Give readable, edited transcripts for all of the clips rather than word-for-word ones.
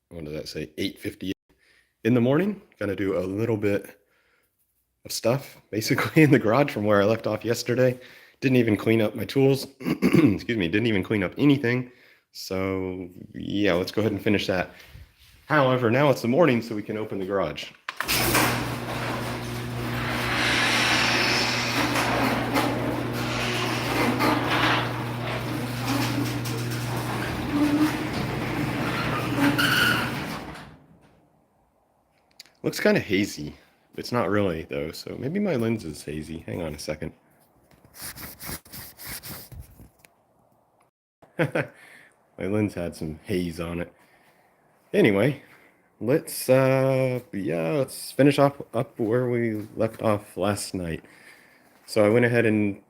what did that say? 8:50 in the morning. Gonna do a little bit of stuff basically in the garage from where I left off yesterday. Didn't even clean up my tools. Excuse me, didn't even clean up anything. So yeah, let's go ahead and finish that. However, now it's the morning, so we can open the garage. Looks kind of hazy. It's not really, though, so maybe my lens is hazy. Hang on a second. My lens had some haze on it. Anyway, let's finish up where we left off last night. So I went ahead and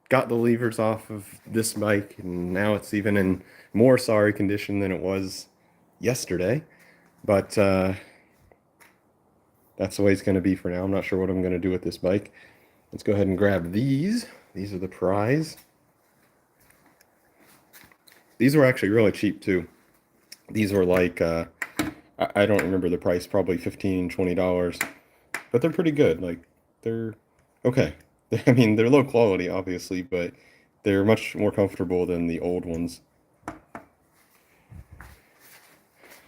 got the levers off of this bike, and now it's even in more sorry condition than it was yesterday. But that's the way it's going to be for now. I'm not sure what I'm going to do with this bike. Let's go ahead and grab these. These are the Pryes. These were actually really cheap too. These were like, I don't remember the price, probably $15, $20, but they're pretty good. Like, they're okay. I mean, they're low quality, obviously, but they're much more comfortable than the old ones.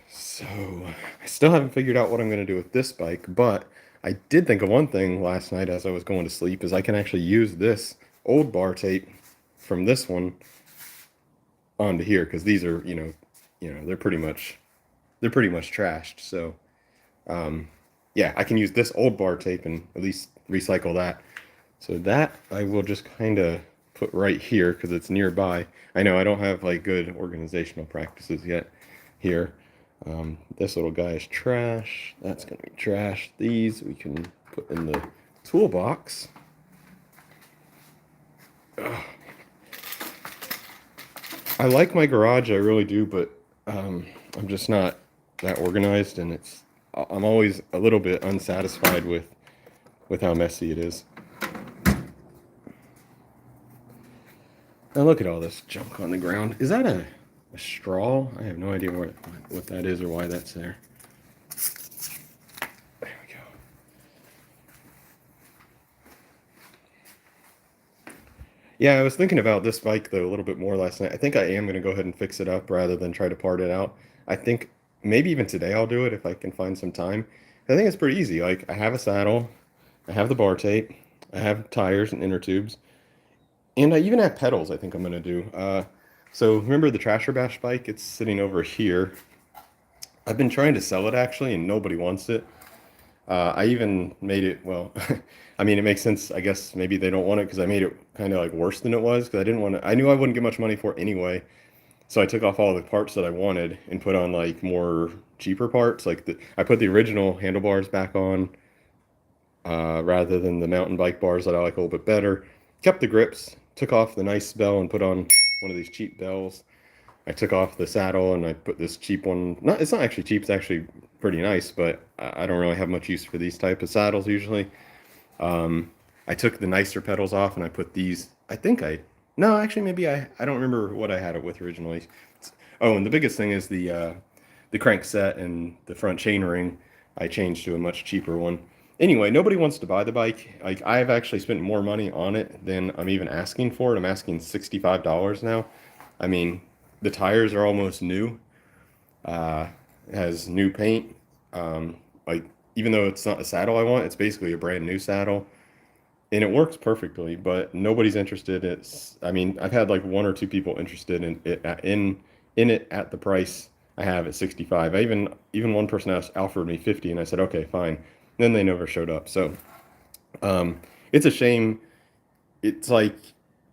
So, I still haven't figured out what I'm going to do with this bike, but I did think of one thing last night as I was going to sleep, is I can actually use this old bar tape from this one onto here, because these are, they're pretty much trashed. So, yeah, I can use this old bar tape and at least recycle that. So that I will just kind of put right here because it's nearby. I know I don't have like good organizational practices yet here. This little guy is trash. That's going to be trash. These we can put in the toolbox. Ugh. I like my garage, I really do, but I'm just not that organized, and I'm always a little bit unsatisfied with how messy it is. Now look at all this junk on the ground. Is that a straw? I have no idea what that is or why that's there. There we go. Yeah, I was thinking about this bike though a little bit more last night. I think I am going to go ahead and fix it up rather than try to part it out. I think maybe even today I'll do it if I can find some time. I think it's pretty easy. Like, I have a saddle, I have the bar tape, I have tires and inner tubes, and I even have pedals. I think I'm going to do. So remember the Trasher Bash bike? It's sitting over here. I've been trying to sell it actually, and nobody wants it. I even made it, well, I mean, it makes sense. I guess maybe they don't want it because I made it kind of like worse than it was, because I didn't want to, I knew I wouldn't get much money for it anyway. So I took off all the parts that I wanted and put on like more cheaper parts. Like I put the original handlebars back on, rather than the mountain bike bars that I like a little bit better. Kept the grips, took off the nice bell and put on one of these cheap bells. I took off the saddle and I put this cheap one. Not, it's not actually cheap. It's actually pretty nice, but I don't really have much use for these type of saddles usually. I took the nicer pedals off and I put these. No, actually, maybe I don't remember what I had it with originally. Oh, and the biggest thing is the crank set and the front chain ring. I changed to a much cheaper one. Anyway, nobody wants to buy the bike. Like, I've actually spent more money on it than I'm even asking for it. I'm asking $65 now. I mean, the tires are almost new. It has new paint. Like, even though it's not a saddle I want, it's basically a brand new saddle, and it works perfectly. But nobody's interested. I mean, I've had like one or two people interested in it in it at the price I have at 65. I even one person asked offered me 50, and I said okay, fine. Then they never showed up. So, it's a shame. It's like,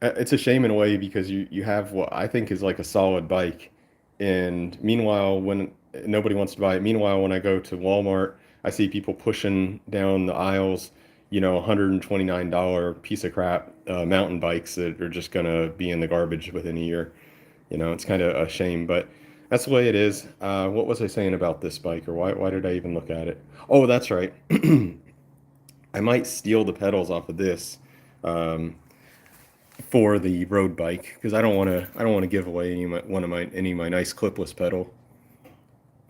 it's a shame in a way because you have what I think is like a solid bike, and meanwhile when nobody wants to buy it. Meanwhile, when I go to Walmart, I see people pushing down the aisles, $129 piece of crap mountain bikes that are just gonna be in the garbage within a year. It's kind of a shame, but that's the way it is. What was I saying about this bike, or why did I even look at it? Oh, that's right. I might steal the pedals off of this, um, for the road bike, because I don't want to give away any of my nice clipless pedal.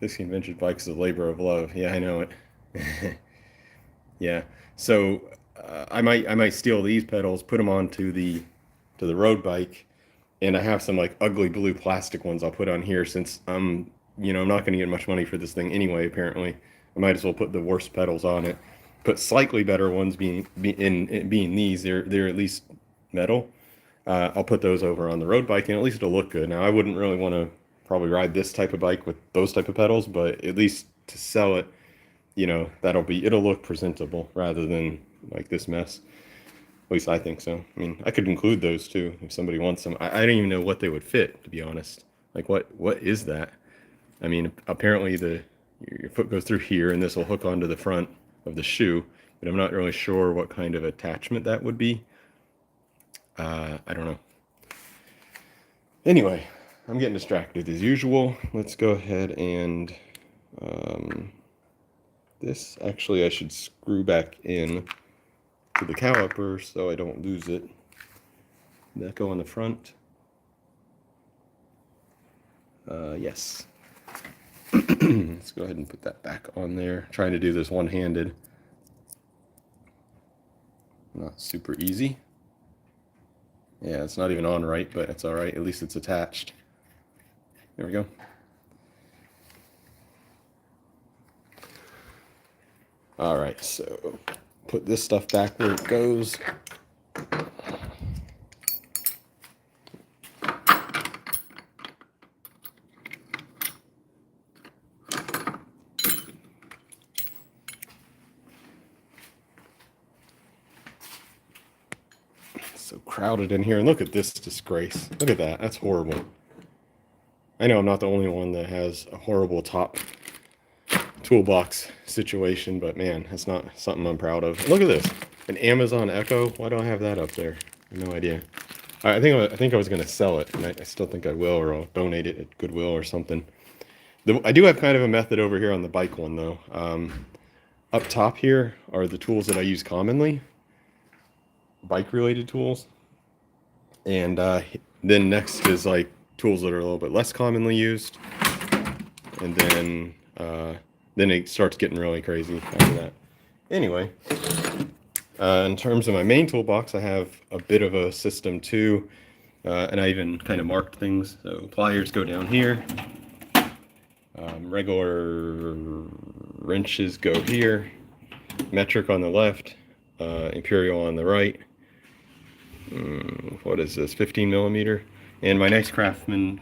Fixing vintage bikes is a labor of love. Yeah, I know it. Yeah. So I might steal these pedals, put them onto the road bike, and I have some like ugly blue plastic ones I'll put on here since I'm not going to get much money for this thing anyway. Apparently, I might as well put the worst pedals on it. Put slightly better ones being these. They're at least metal. I'll put those over on the road bike, and at least it'll look good. Now, I wouldn't really want to probably ride this type of bike with those type of pedals, but at least to sell it, it'll look presentable rather than like this mess. At least I think so. I mean, I could include those too if somebody wants them. I don't even know what they would fit, to be honest. Like what is that? I mean, apparently your foot goes through here, and this will hook onto the front of the shoe, but I'm not really sure what kind of attachment that would be. I don't know. Anyway, I'm getting distracted as usual. Let's go ahead and this actually I should screw back in to the caliper so I don't lose it. That go on the front. Yes. Let's go ahead and put that back on there. Trying to do this one-handed. Not super easy. Yeah, it's not even on right, but it's all right. At least it's attached. There we go. All right, so put this stuff back where it goes. So crowded in here, and look at this disgrace. Look at that. That's horrible. I know I'm not the only one that has a horrible top toolbox situation, but man, that's not something I'm proud of. Look at this, an Amazon Echo. Why do I have that up there? I have no idea. I think I was gonna sell it, and I still think I will, or I'll donate it at Goodwill or something. I do have kind of a method over here on the bike one though. Up top here are the tools that I use commonly, bike related tools, and then next is like tools that are a little bit less commonly used, and then it starts getting really crazy after that. Anyway, in terms of my main toolbox, I have a bit of a system too, and I even kind of marked things. So pliers go down here, regular wrenches go here, metric on the left, imperial on the right. What is this? 15 millimeter. And my nicer Craftsman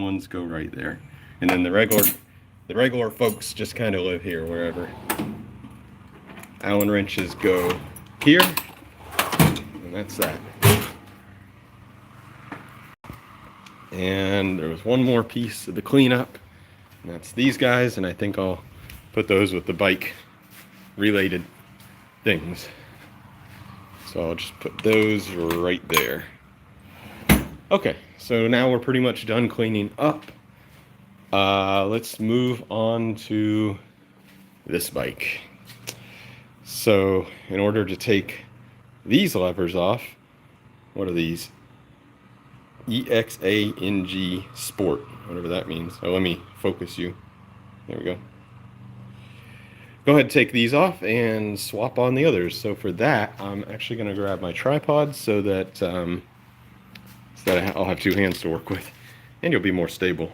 ones go right there. And then the regular folks just kind of live here wherever. Allen wrenches go here, and that's that. And there was one more piece of the cleanup, and that's these guys, and I think I'll put those with the bike related things. So I'll just put those right there. Okay, so now we're pretty much done cleaning up. Let's move on to this bike. So in order to take these levers off, what are these? EXANG Sport, whatever that means. Oh, let me focus you. There we go. Go ahead and take these off and swap on the others. So for that, I'm actually going to grab my tripod so that I'll have two hands to work with, and you'll be more stable.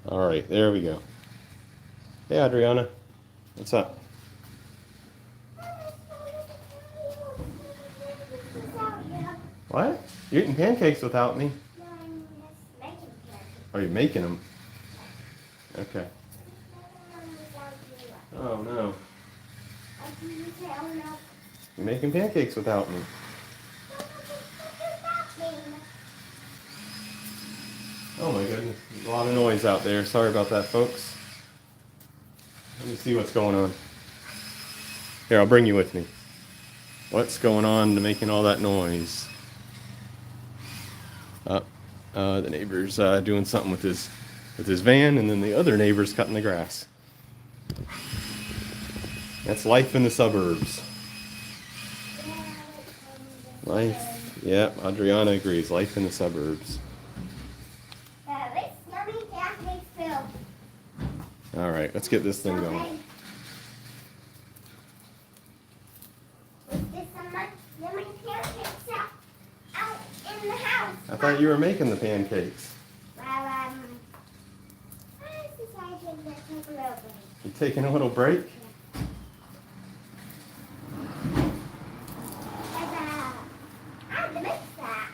All right, there we go. Hey, Adriana, what's up? What? You're eating pancakes without me? No, I'm just making pancakes. Oh, you're making them? Okay. Oh, no. You're making pancakes without me. Oh my goodness, there's a lot of noise out there. Sorry about that, folks. Let me see what's going on. Here, I'll bring you with me. What's going on to making all that noise? The neighbor's doing something with his van, and then the other neighbor's cutting the grass. That's life in the suburbs. Life, yeah, Adriana agrees. Life in the suburbs. This yummy pancakes filled. All right, let's get this thing going. Is this some yummy pancakes out in the house? I thought you were making the pancakes. Well, I decided to take a little break. You taking a little break? I had to mix that.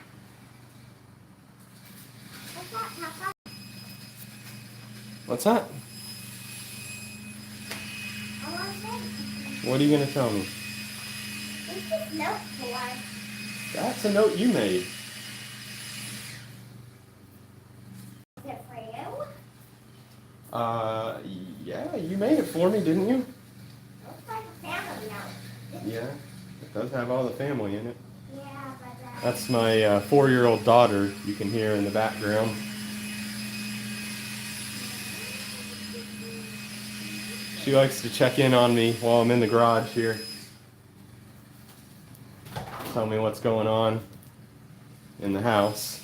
What's that, Papa? What's that? I want to say, What are you gonna tell me? what's this note for? That's a note you made. Is it for you? Yeah, you made it for me, didn't you? Looks like a family note. Yeah, it does have all the family in it. Yeah, but That's my 4-year-old daughter. You can hear in the background. She likes to check in on me while I'm in the garage here. Tell me what's going on in the house.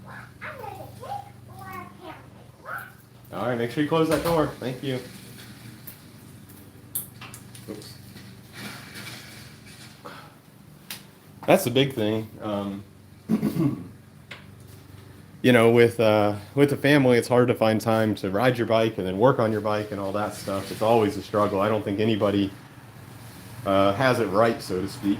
I'm going to cake or a pancake. What? All right, make sure you close that door. Thank you. Oops. That's the big thing. You know, with the family, it's hard to find time to ride your bike and then work on your bike and all that stuff. It's always a struggle. I don't think anybody has it right, so to speak.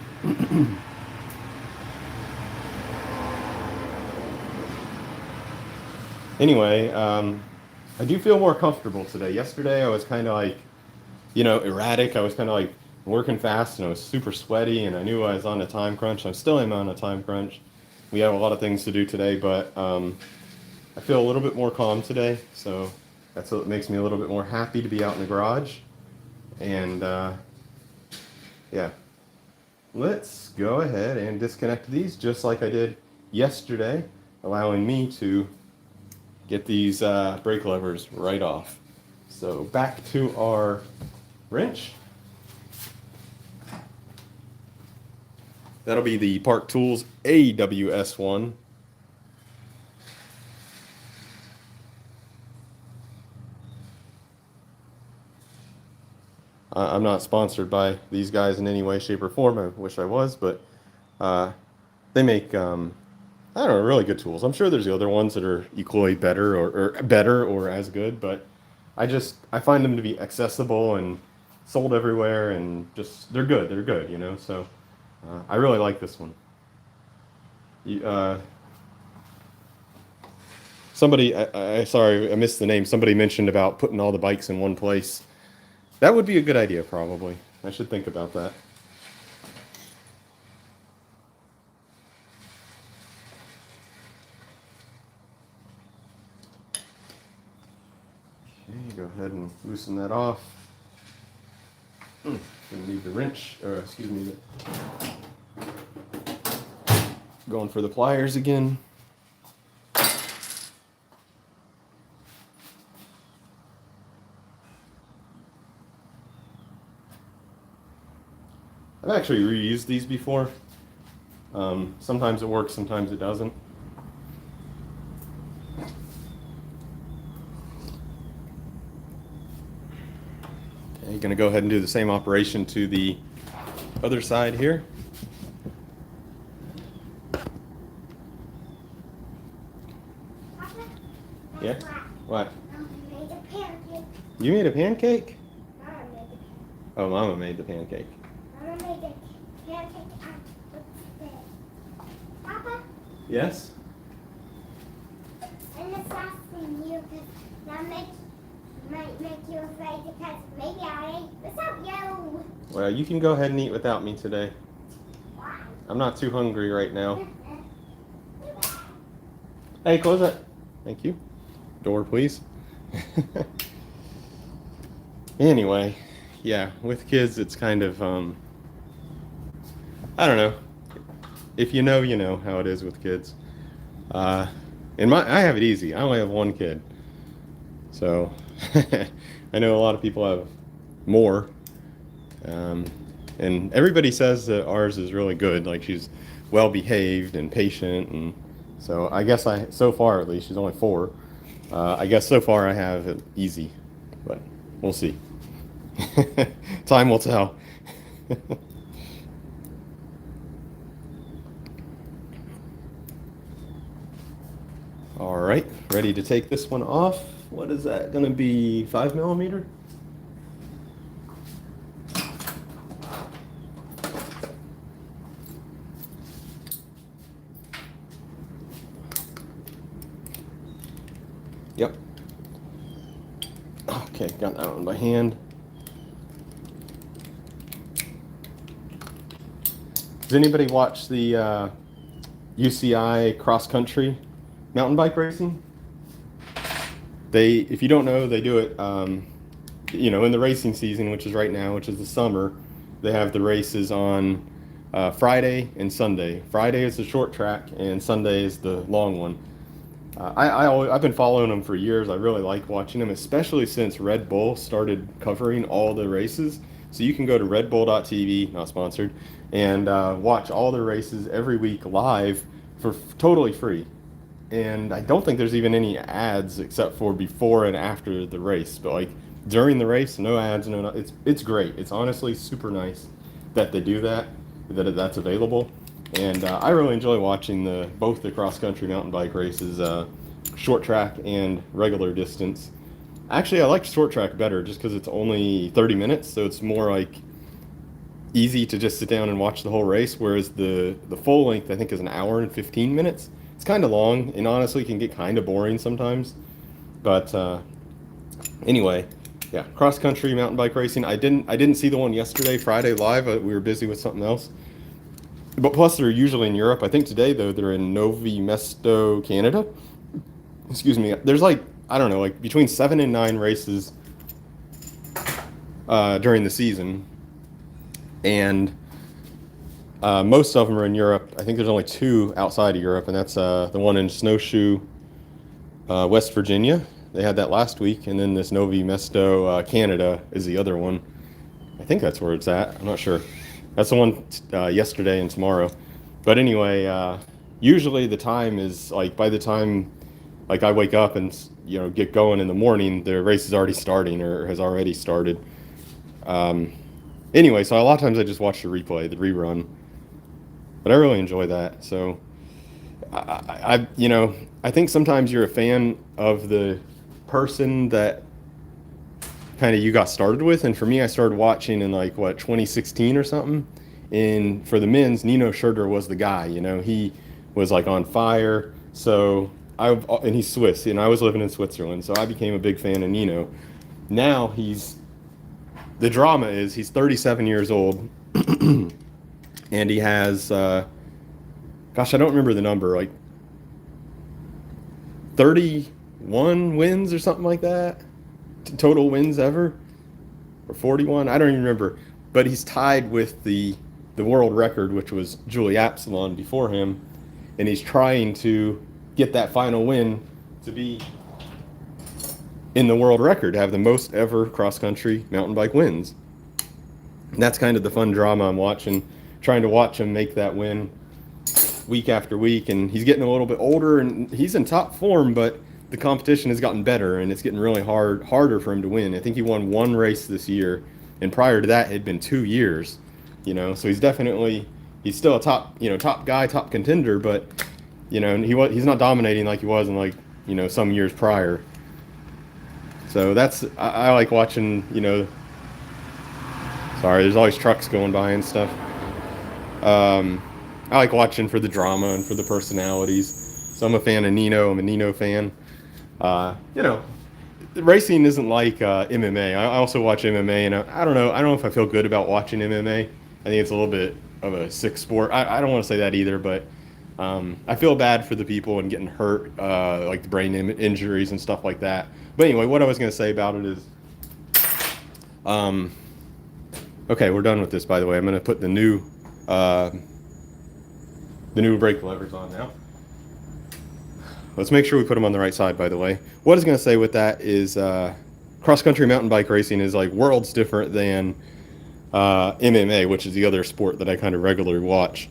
Anyway, I do feel more comfortable today. Yesterday, I was kind of like, erratic. I was kind of like working fast, and I was super sweaty, and I knew I was on a time crunch. I still am on a time crunch. We have a lot of things to do today, but I feel a little bit more calm today, so that's what makes me a little bit more happy to be out in the garage. And yeah, let's go ahead and disconnect these just like I did yesterday, allowing me to get these brake levers right off. So back to our wrench. That'll be the Park Tools AWS1. I'm not sponsored by these guys in any way, shape, or form. I wish I was, but they make I don't know, really good tools. I'm sure there's the other ones that are equally better or better or as good, but I find them to be accessible and sold everywhere, and just they're good. They're good, So I really like this one. Somebody, sorry, I missed the name. Somebody mentioned about putting all the bikes in one place. That would be a good idea, probably. I should think about that. Okay, go ahead and loosen that off. Gonna need the wrench, or excuse me, going for the pliers again. I've actually reused these before. Sometimes it works, sometimes it doesn't. Okay, you're gonna go ahead and do the same operation to the other side here. Papa, Yeah? guess What? I made a pancake. You made a pancake? Mama made a Oh, Mama made the pancake. Mama made a pancake out of this. Papa, Yes? I'm just asking you because that might make you afraid because maybe I ate without you. Well, you can go ahead and eat without me today. Why? I'm not too hungry right now. Hey, close that. Thank you. Door, please. Anyway, yeah, with kids, it's kind of, I don't know. if you know, you know how it is with kids. Uh, and I have it easy. I only have one kid, so I know a lot of people have more. Um, and everybody says that ours is really good. Like she's well behaved and patient, and so I guess so far at least, she's only 4. I guess so far I have it easy, but we'll see. Time will tell. All right, ready to take this one off. What is that going to be? 5 millimeter? Yep. Okay, got that one by hand. Does anybody watch the UCI cross country mountain bike racing? If you don't know, they do it, in the racing season, which is right now, which is the summer. They have the races on Friday and Sunday. Friday is the short track, and Sunday is the long one. I've been following them for years. I really like watching them, especially since Red Bull started covering all the races. So you can go to redbull.tv, not sponsored, and watch all the races every week live for totally free. And I don't think there's even any ads except for before and after the race. But like during the race, no ads, it's great. It's honestly super nice that they do that, that's available. And I really enjoy watching both the cross country mountain bike races, short track and regular distance. Actually, I like short track better just because it's only 30 minutes, so it's more like easy to just sit down and watch the whole race. Whereas the full length, I think, is an hour and 15 minutes. It's kind of long, and honestly, can get kind of boring sometimes. But anyway, yeah, cross country mountain bike racing. I didn't see the one yesterday, Friday live. We were busy with something else. But plus, they're usually in Europe. I think today, though, they're in Novi Mesto, Canada. Excuse me. There's like, I don't know, like between 7 and 9 races during the season. And most of them are in Europe. I think there's only 2 outside of Europe, and that's the one in Snowshoe, West Virginia. They had that last week. And then this Novi Mesto, Canada, is the other one. I think that's where it's at. I'm not sure. That's the one yesterday and tomorrow. But anyway, usually the time is like by the time like I wake up and get going in the morning, the race is already starting or has already started. Anyway, so a lot of times I just watch the replay, the rerun. But I really enjoy that. So I think sometimes you're a fan of the person that kind of you got started with, and for me, I started watching in like 2016 or something. And for the men's, Nino Schurter was the guy. He was like on fire. So and he's Swiss, and I was living in Switzerland, so I became a big fan of Nino. Now the drama is he's 37 years old, and he has, gosh, I don't remember the number, like 31 wins or something like that. Total wins ever, or 41, I don't even remember, but he's tied with the world record, which was Julie Absalon before him, and he's trying to get that final win to be in the world record, to have the most ever cross-country mountain bike wins. And that's kind of the fun drama I'm watching, trying to watch him make that win week after week. And he's getting a little bit older, and he's in top form, but the competition has gotten better, and it's getting really harder for him to win. I think he won 1 race this year, and prior to that, it had been 2 years. So he's still a top guy, top contender, but he's not dominating like he was in some years prior. So I like watching. Sorry, there's always trucks going by and stuff. I like watching for the drama and for the personalities. So I'm a fan of Nino. I'm a Nino fan. Racing isn't like MMA. I also watch MMA, and I don't know. I don't know if I feel good about watching MMA. I think it's a little bit of a sick sport. I don't want to say that either, but I feel bad for the people and getting hurt, like the brain injuries and stuff like that. But anyway, what I was going to say about it is, okay, we're done with this, by the way. I'm going to put the new The new brake lever's on now. Let's make sure we put them on the right side, by the way. What I was going to say with that is cross-country mountain bike racing is like worlds different than MMA, which is the other sport that I kind of regularly watch.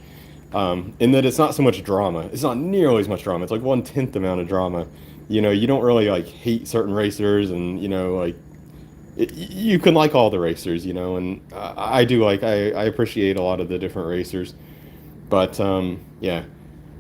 In that it's not so much drama. It's not nearly as much drama. It's like 1/10 amount of drama. You know, you don't really like hate certain racers, and you know, like you can like all the racers, you know, and I do like I appreciate a lot of the different racers. But yeah.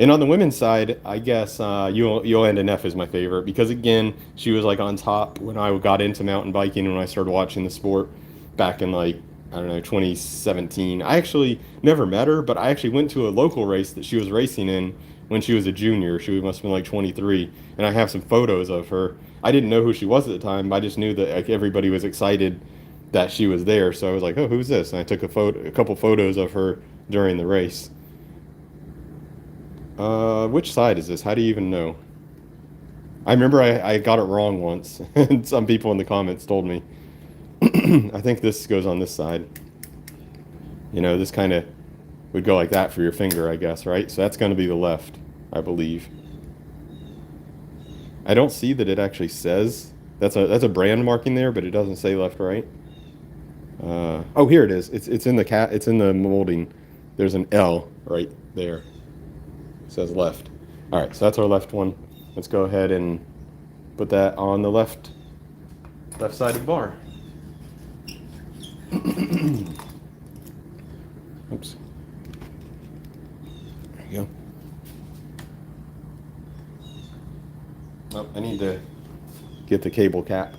And on the women's side, I guess Yolanda Neff is my favorite because again, she was like on top when I got into mountain biking and when I started watching the sport back in like I don't know 2017. I actually never met her, but I actually went to a local race that she was racing in when she was a junior. She must have been like 23, and I have some photos of her. I didn't know who she was at the time. I just knew that like everybody was excited that she was there, so I was like, "Oh, who's this?" And I took a couple photos of her during the race. Which side is this? How do you even know? I remember I got it wrong once, and some people in the comments told me. I think this goes on this side. You know, this kind of would go like that for your finger, I guess, right? So that's going to be the left, I believe. I don't see that it actually says. That's a brand marking there, but it doesn't say left, right. Oh, here it is. It's in the it's in the molding. There's an L right there. It says left. All right, so that's our left one. Let's go ahead and put that on the left side of the bar. Oops. There you go. Oh, I need to get the cable cap.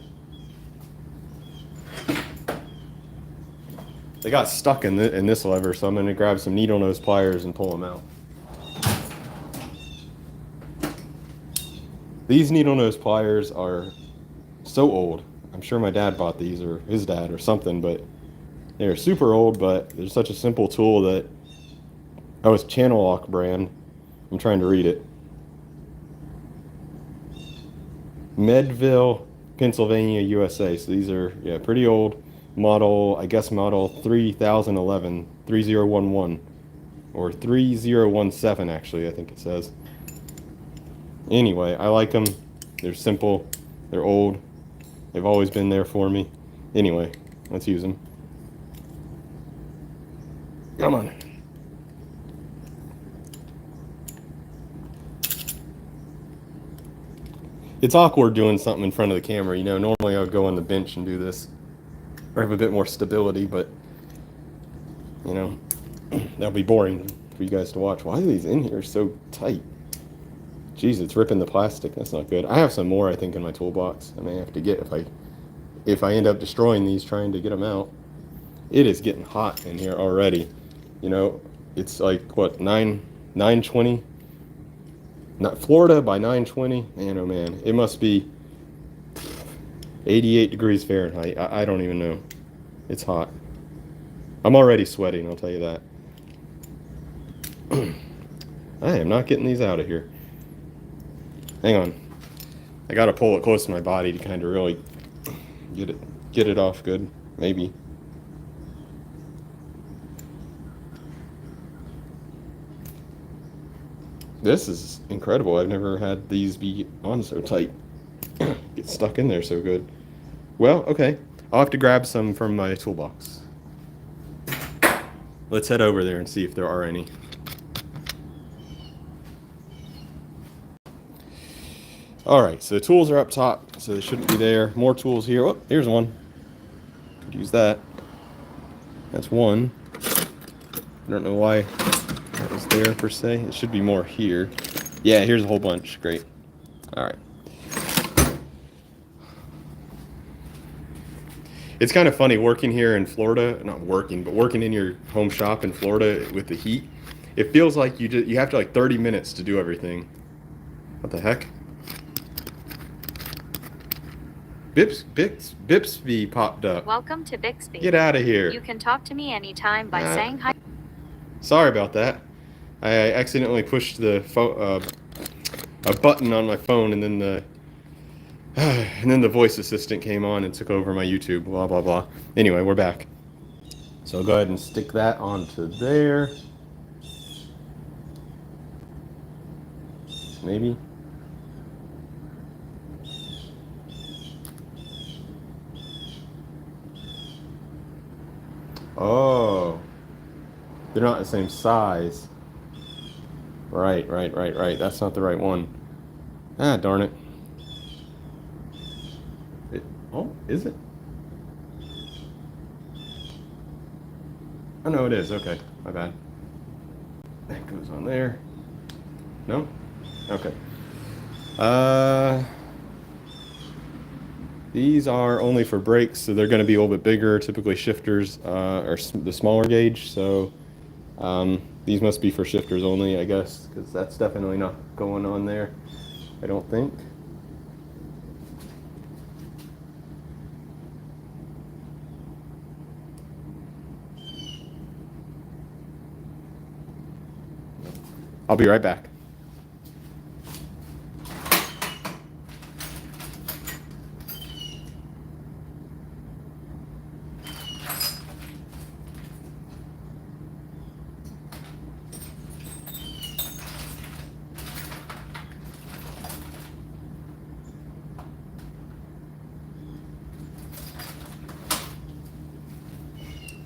They got stuck in this lever, so I'm going to grab some needle nose pliers and pull them out. These needle nose pliers are so old. I'm sure my dad bought these, or his dad, or something, but they're super old, but they're such a simple tool that... Oh, it's Channel Lock brand. I'm trying to read it. Medville, Pennsylvania, USA. So these are, yeah, pretty old. Model, I guess model 3011, 3011, or 3017 actually, I think it says. Anyway, I like them. They're simple. They're old. They've always been there for me. Anyway, let's use them. Come on. It's awkward doing something in front of the camera. You know, normally I would go on the bench and do this, or have a bit more stability, but, you know, that'll be boring for you guys to watch. Why are these in here so tight? Jeez, it's ripping the plastic. That's not good. I have some more, I think, in my toolbox. I may have to get if I end up destroying these trying to get them out. It is getting hot in here already. You know, it's like, what, 9:20? Not Florida by 9:20. Man, oh man, it must be 88 degrees Fahrenheit. I don't even know. It's hot. I'm already sweating, I'll tell you that. I am not getting these out of here. Hang on. I gotta pull it close to my body to kind of really get it off good. Maybe. This is incredible. I've never had these be on so tight. Get stuck in there so good. Well, okay. I'll have to grab some from my toolbox. Let's head over there and see if there are any. All right, so the tools are up top, so they shouldn't be there. More tools here. Oh, here's one. Could use that. That's one. I don't know why that was there per se. It should be more here. Yeah, here's a whole bunch. Great. All right. It's kind of funny working here in Florida, not working, but working in your home shop in Florida with the heat. It feels like you have to like 30 minutes to do everything. What the heck? Bixby popped up. Welcome to Bixby. Get out of here. You can talk to me anytime by saying hi. Sorry about that. I accidentally pushed the a button on my phone, and then the voice assistant came on and took over my YouTube. Blah blah blah. Anyway, we're back. So I'll go ahead and stick that onto there. maybe. Oh, they're not the same size. Right. That's not the right one. Ah, darn it. Oh, is it? Oh, no, it is. Okay, my bad. That goes on there. No? Okay. These are only for brakes, so they're going to be a little bit bigger. Typically shifters are the smaller gauge, so these must be for shifters only, I guess, because that's definitely not going on there, I don't think. I'll be right back.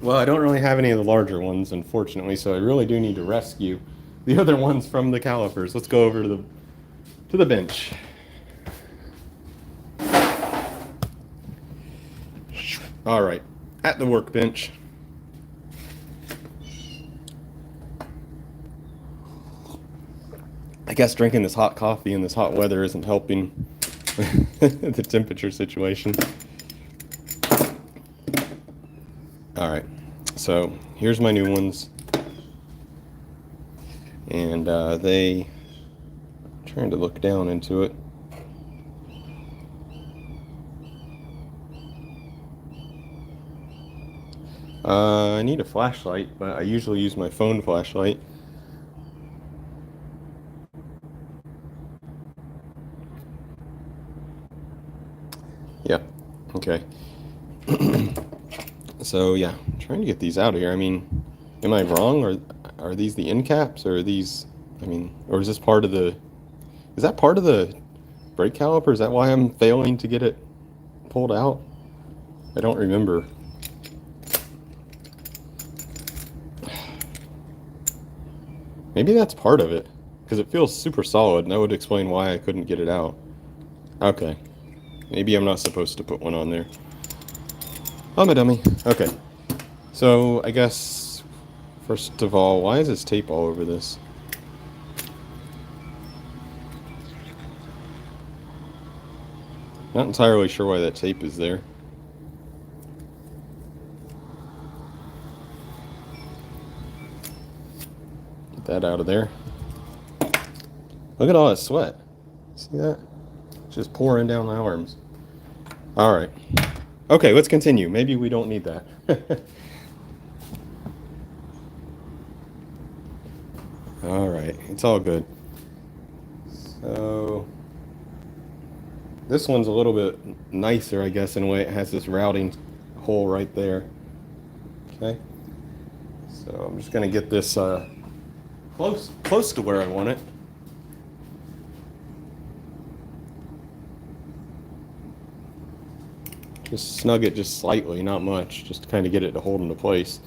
Well, I don't really have any of the larger ones, unfortunately, so I really do need to rescue the other ones from the calipers. Let's go over to the bench. All right, at the workbench. I guess drinking this hot coffee in this hot weather isn't helping the temperature situation. All right, so here's my new ones, and I'm trying to look down into it. I need a flashlight, but I usually use my phone flashlight. Yeah, okay. So yeah, I'm trying to get these out of here. I mean, am I wrong, or are these the end caps, or are these, I mean, or is this part of the, is that part of the brake caliper? Is that why I'm failing to get it pulled out? I don't remember. Maybe that's part of it, because it feels super solid, and that would explain why I couldn't get it out. Okay. Maybe I'm not supposed to put one on there. I'm a dummy. Okay. So, I guess, first of all, why is this tape all over this? Not entirely sure why that tape is there. Get that out of there. Look at all that sweat. See that? It's just pouring down my arms. All right. Okay, let's continue. Maybe we don't need that. All right, it's all good. So this one's a little bit nicer, I guess, in a way. It has this routing hole right there. Okay. So I'm just gonna get this close to where I want it. Just snug it just slightly, not much, just to kind of get it to hold into place.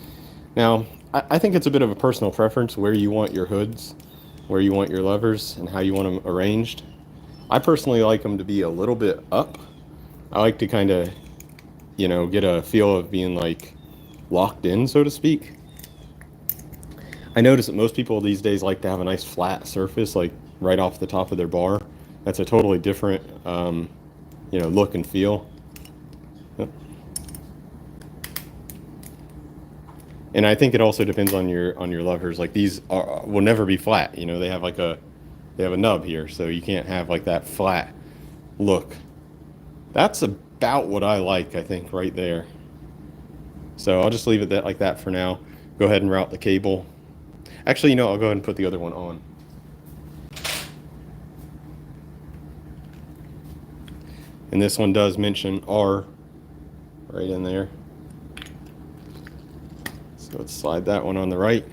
Now, I think it's a bit of a personal preference where you want your hoods, where you want your levers, and how you want them arranged. I personally like them to be a little bit up. I like to kind of, get a feel of being like locked in, so to speak. I notice that most people these days like to have a nice flat surface, like right off the top of their bar. That's a totally different, look and feel. Yep. And I think it also depends on your levers. Like these will never be flat. They have they have a nub here, so you can't have like that flat look. That's about what I like, I think, right there. So I'll just leave it like that for now. Go ahead and route the cable. Actually, I'll go ahead and put the other one on. And this one does mention R right in there. So let's slide that one on the right.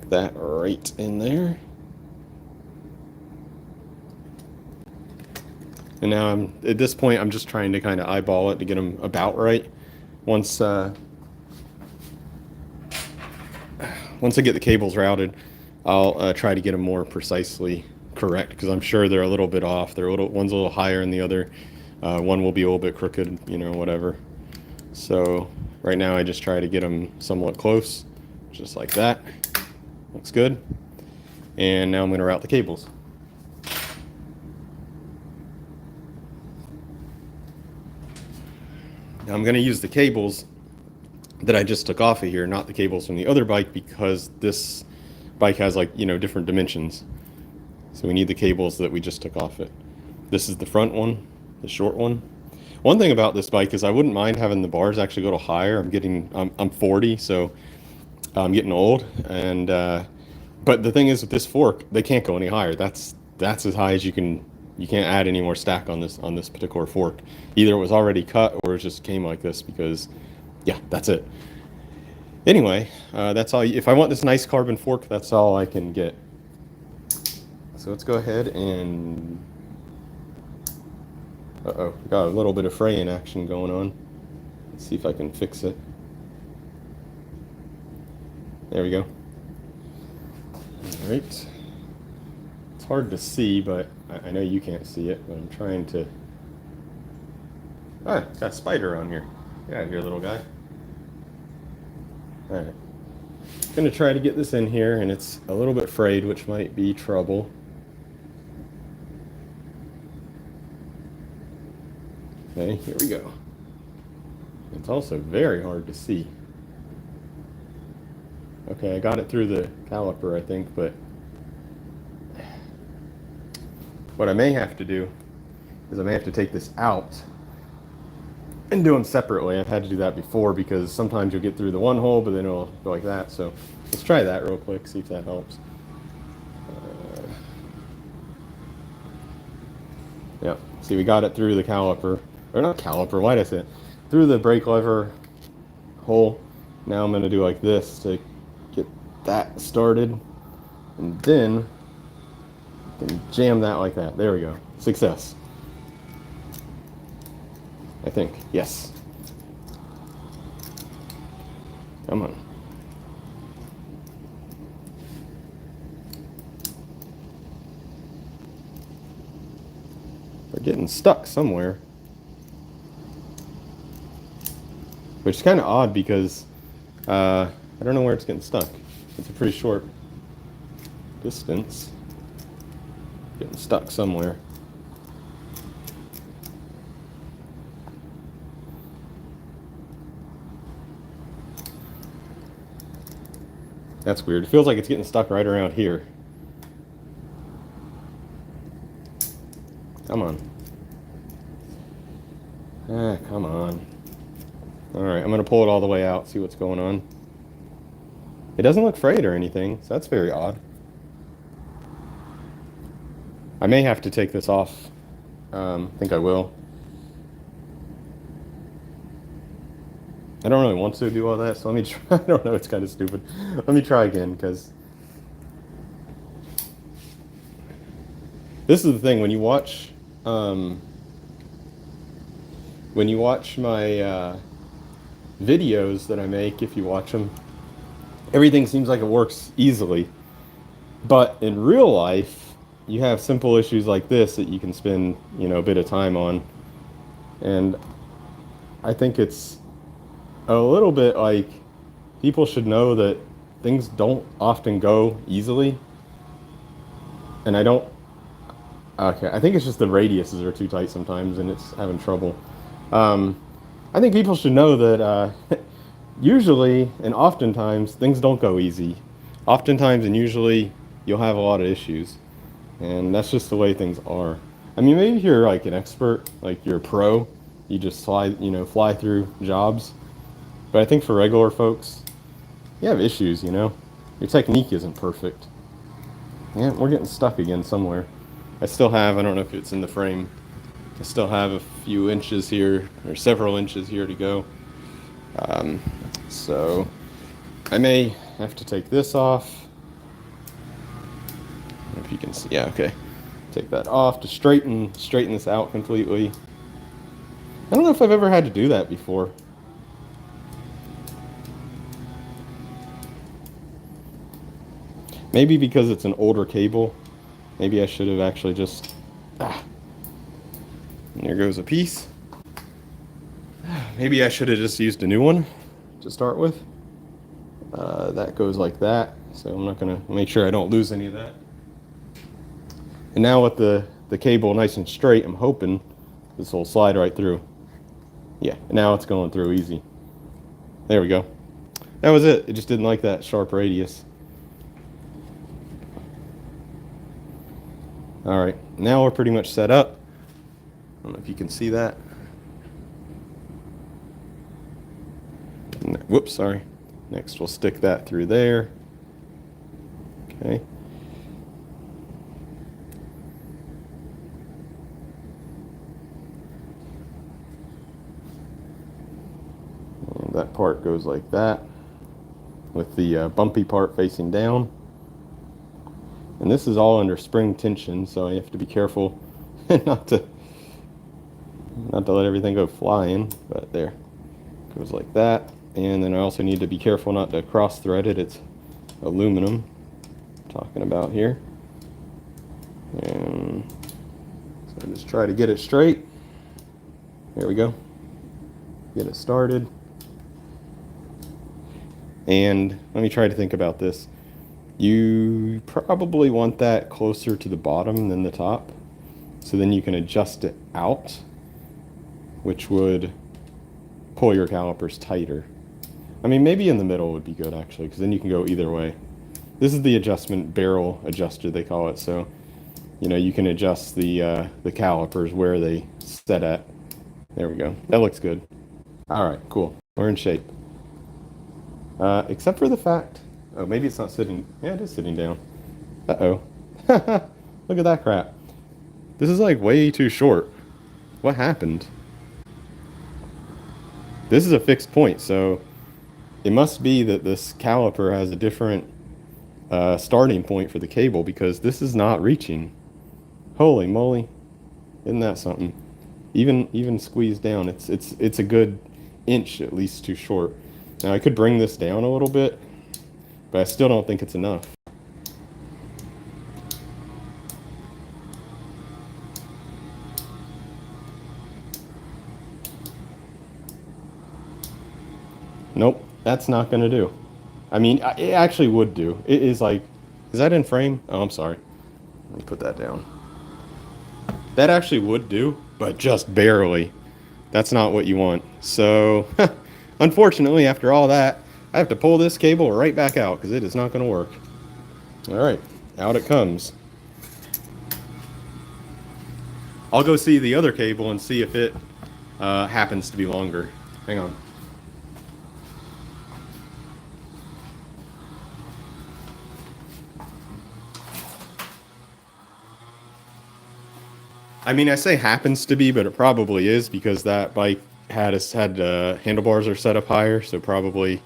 that right in there. And now at this point, I'm just trying to kind of eyeball it to get them about right. Once I get the cables routed, I'll try to get them more precisely correct, because I'm sure they're a little bit off. One's a little higher than the other. One will be a little bit crooked, whatever. So right now I just try to get them somewhat close, just like that. Looks good. And now I'm going to route the cables. Now I'm going to use the cables that I just took off of here, not the cables from the other bike, because this bike has different dimensions. So we need the cables that we just took off it. This is the front one, the short one. One thing about this bike is I wouldn't mind having the bars actually go a little higher. I'm 40, so I'm getting old, and but the thing is with this fork, they can't go any higher. That's as high as you can. You can't add any more stack on this particular fork. Either it was already cut or it just came like this, because yeah, that's it. Anyway, that's all. If I want this nice carbon fork, that's all I can get. So let's go ahead and got a little bit of fraying action going on. Let's see if I can fix it. There we go. All right. It's hard to see, but I know you can't see it, but I'm trying to. Ah, it's got a spider on here. Get out of here, little guy. All right. I'm gonna try to get this in here, and it's a little bit frayed, which might be trouble. Okay, here we go. It's also very hard to see. Okay, I got it through the caliper, I think, but what I may have to do is I may have to take this out and do them separately. I've had to do that before, because sometimes you'll get through the one hole, but then it'll go like that. So let's try that real quick, see if that helps. Yeah, see, we got it through the caliper. Or not caliper, why did I say it? Through the brake lever hole. Now I'm going to do like this to get that started. And then I can jam that like that. There we go. Success. I think. Yes. Come on. We're getting stuck somewhere. Which is kind of odd, because I don't know where it's getting stuck. It's a pretty short distance. Getting stuck somewhere. That's weird. It feels like it's getting stuck right around here. Come on. Ah, come on. Alright, I'm going to pull it all the way out, see what's going on. It doesn't look frayed or anything, so that's very odd. I may have to take this off. I think I will. I don't really want to do all that, so let me try. I don't know, it's kind of stupid. Let me try again, because this is the thing, when you watch my videos that I make, if you watch them, everything seems like it works easily. But in real life, you have simple issues like this that you can spend, a bit of time on. And I think it's a little bit like, people should know that things don't often go easily. And I think it's just the radiuses are too tight sometimes and it's having trouble. I think people should know that usually and oftentimes things don't go easy. Oftentimes and usually you'll have a lot of issues. And that's just the way things are. I mean, maybe if you're like an expert, like you're a pro, you just fly through jobs. But I think for regular folks, you have issues, Your technique isn't perfect. Yeah, we're getting stuck again somewhere. I don't know if it's in the frame, I still have a few inches here, or several inches here to go. So I may have to take this off. if you can see. Yeah, okay. Take that off to straighten this out completely. I don't know if I've ever had to do that before. Maybe because it's an older cable. Maybe I should have actually just... And there goes a piece. Maybe I should have just used a new one to start with. That goes like that. So I'm not going to make sure I don't lose any of that. And now with the cable nice and straight, I'm hoping this will slide right through. Yeah, now it's going through easy. There we go. That was it. It just didn't like that sharp radius. All right, now we're pretty much set up. I don't know if you can see that. Whoops, sorry. Next, we'll stick that through there. Okay. And that part goes like that, with the bumpy part facing down. And this is all under spring tension, so you have to be careful not to let everything go flying. But there, goes like that. And then I also need to be careful not to cross thread it. It's aluminum I'm talking about here. And so just try to get it straight. There we go. Get it started. And let me try to think about this. You probably want that closer to the bottom than the top, so then you can adjust it out, which would pull your calipers tighter. I mean, maybe in the middle would be good actually, because then you can go either way. This is the adjustment barrel adjuster, they call it. So, you know, you can adjust the calipers where they set at. There we go. That looks good. All right, cool. We're in shape. Except for the fact, oh, maybe it's not sitting. Yeah, it is sitting down. Uh-oh. Look at that crap. This is like way too short. What happened? This is a fixed point, so it must be that this caliper has a different starting point for the cable, because this is not reaching. Holy moly. Isn't that something? Even squeezed down, it's a good inch at least too short. Now I could bring this down a little bit, but I still don't think it's enough. Nope, that's not gonna do. I mean, it actually would do. It is like, is that in frame? Oh, I'm sorry. Let me put that down. That actually would do, but just barely. That's not what you want. So, unfortunately, after all that, I have to pull this cable right back out because it is not going to work. All right, out it comes. I'll go see the other cable and see if it happens to be longer. Hang on. I mean, I say happens to be, but it probably is, because that bike had handlebars are set up higher, so probably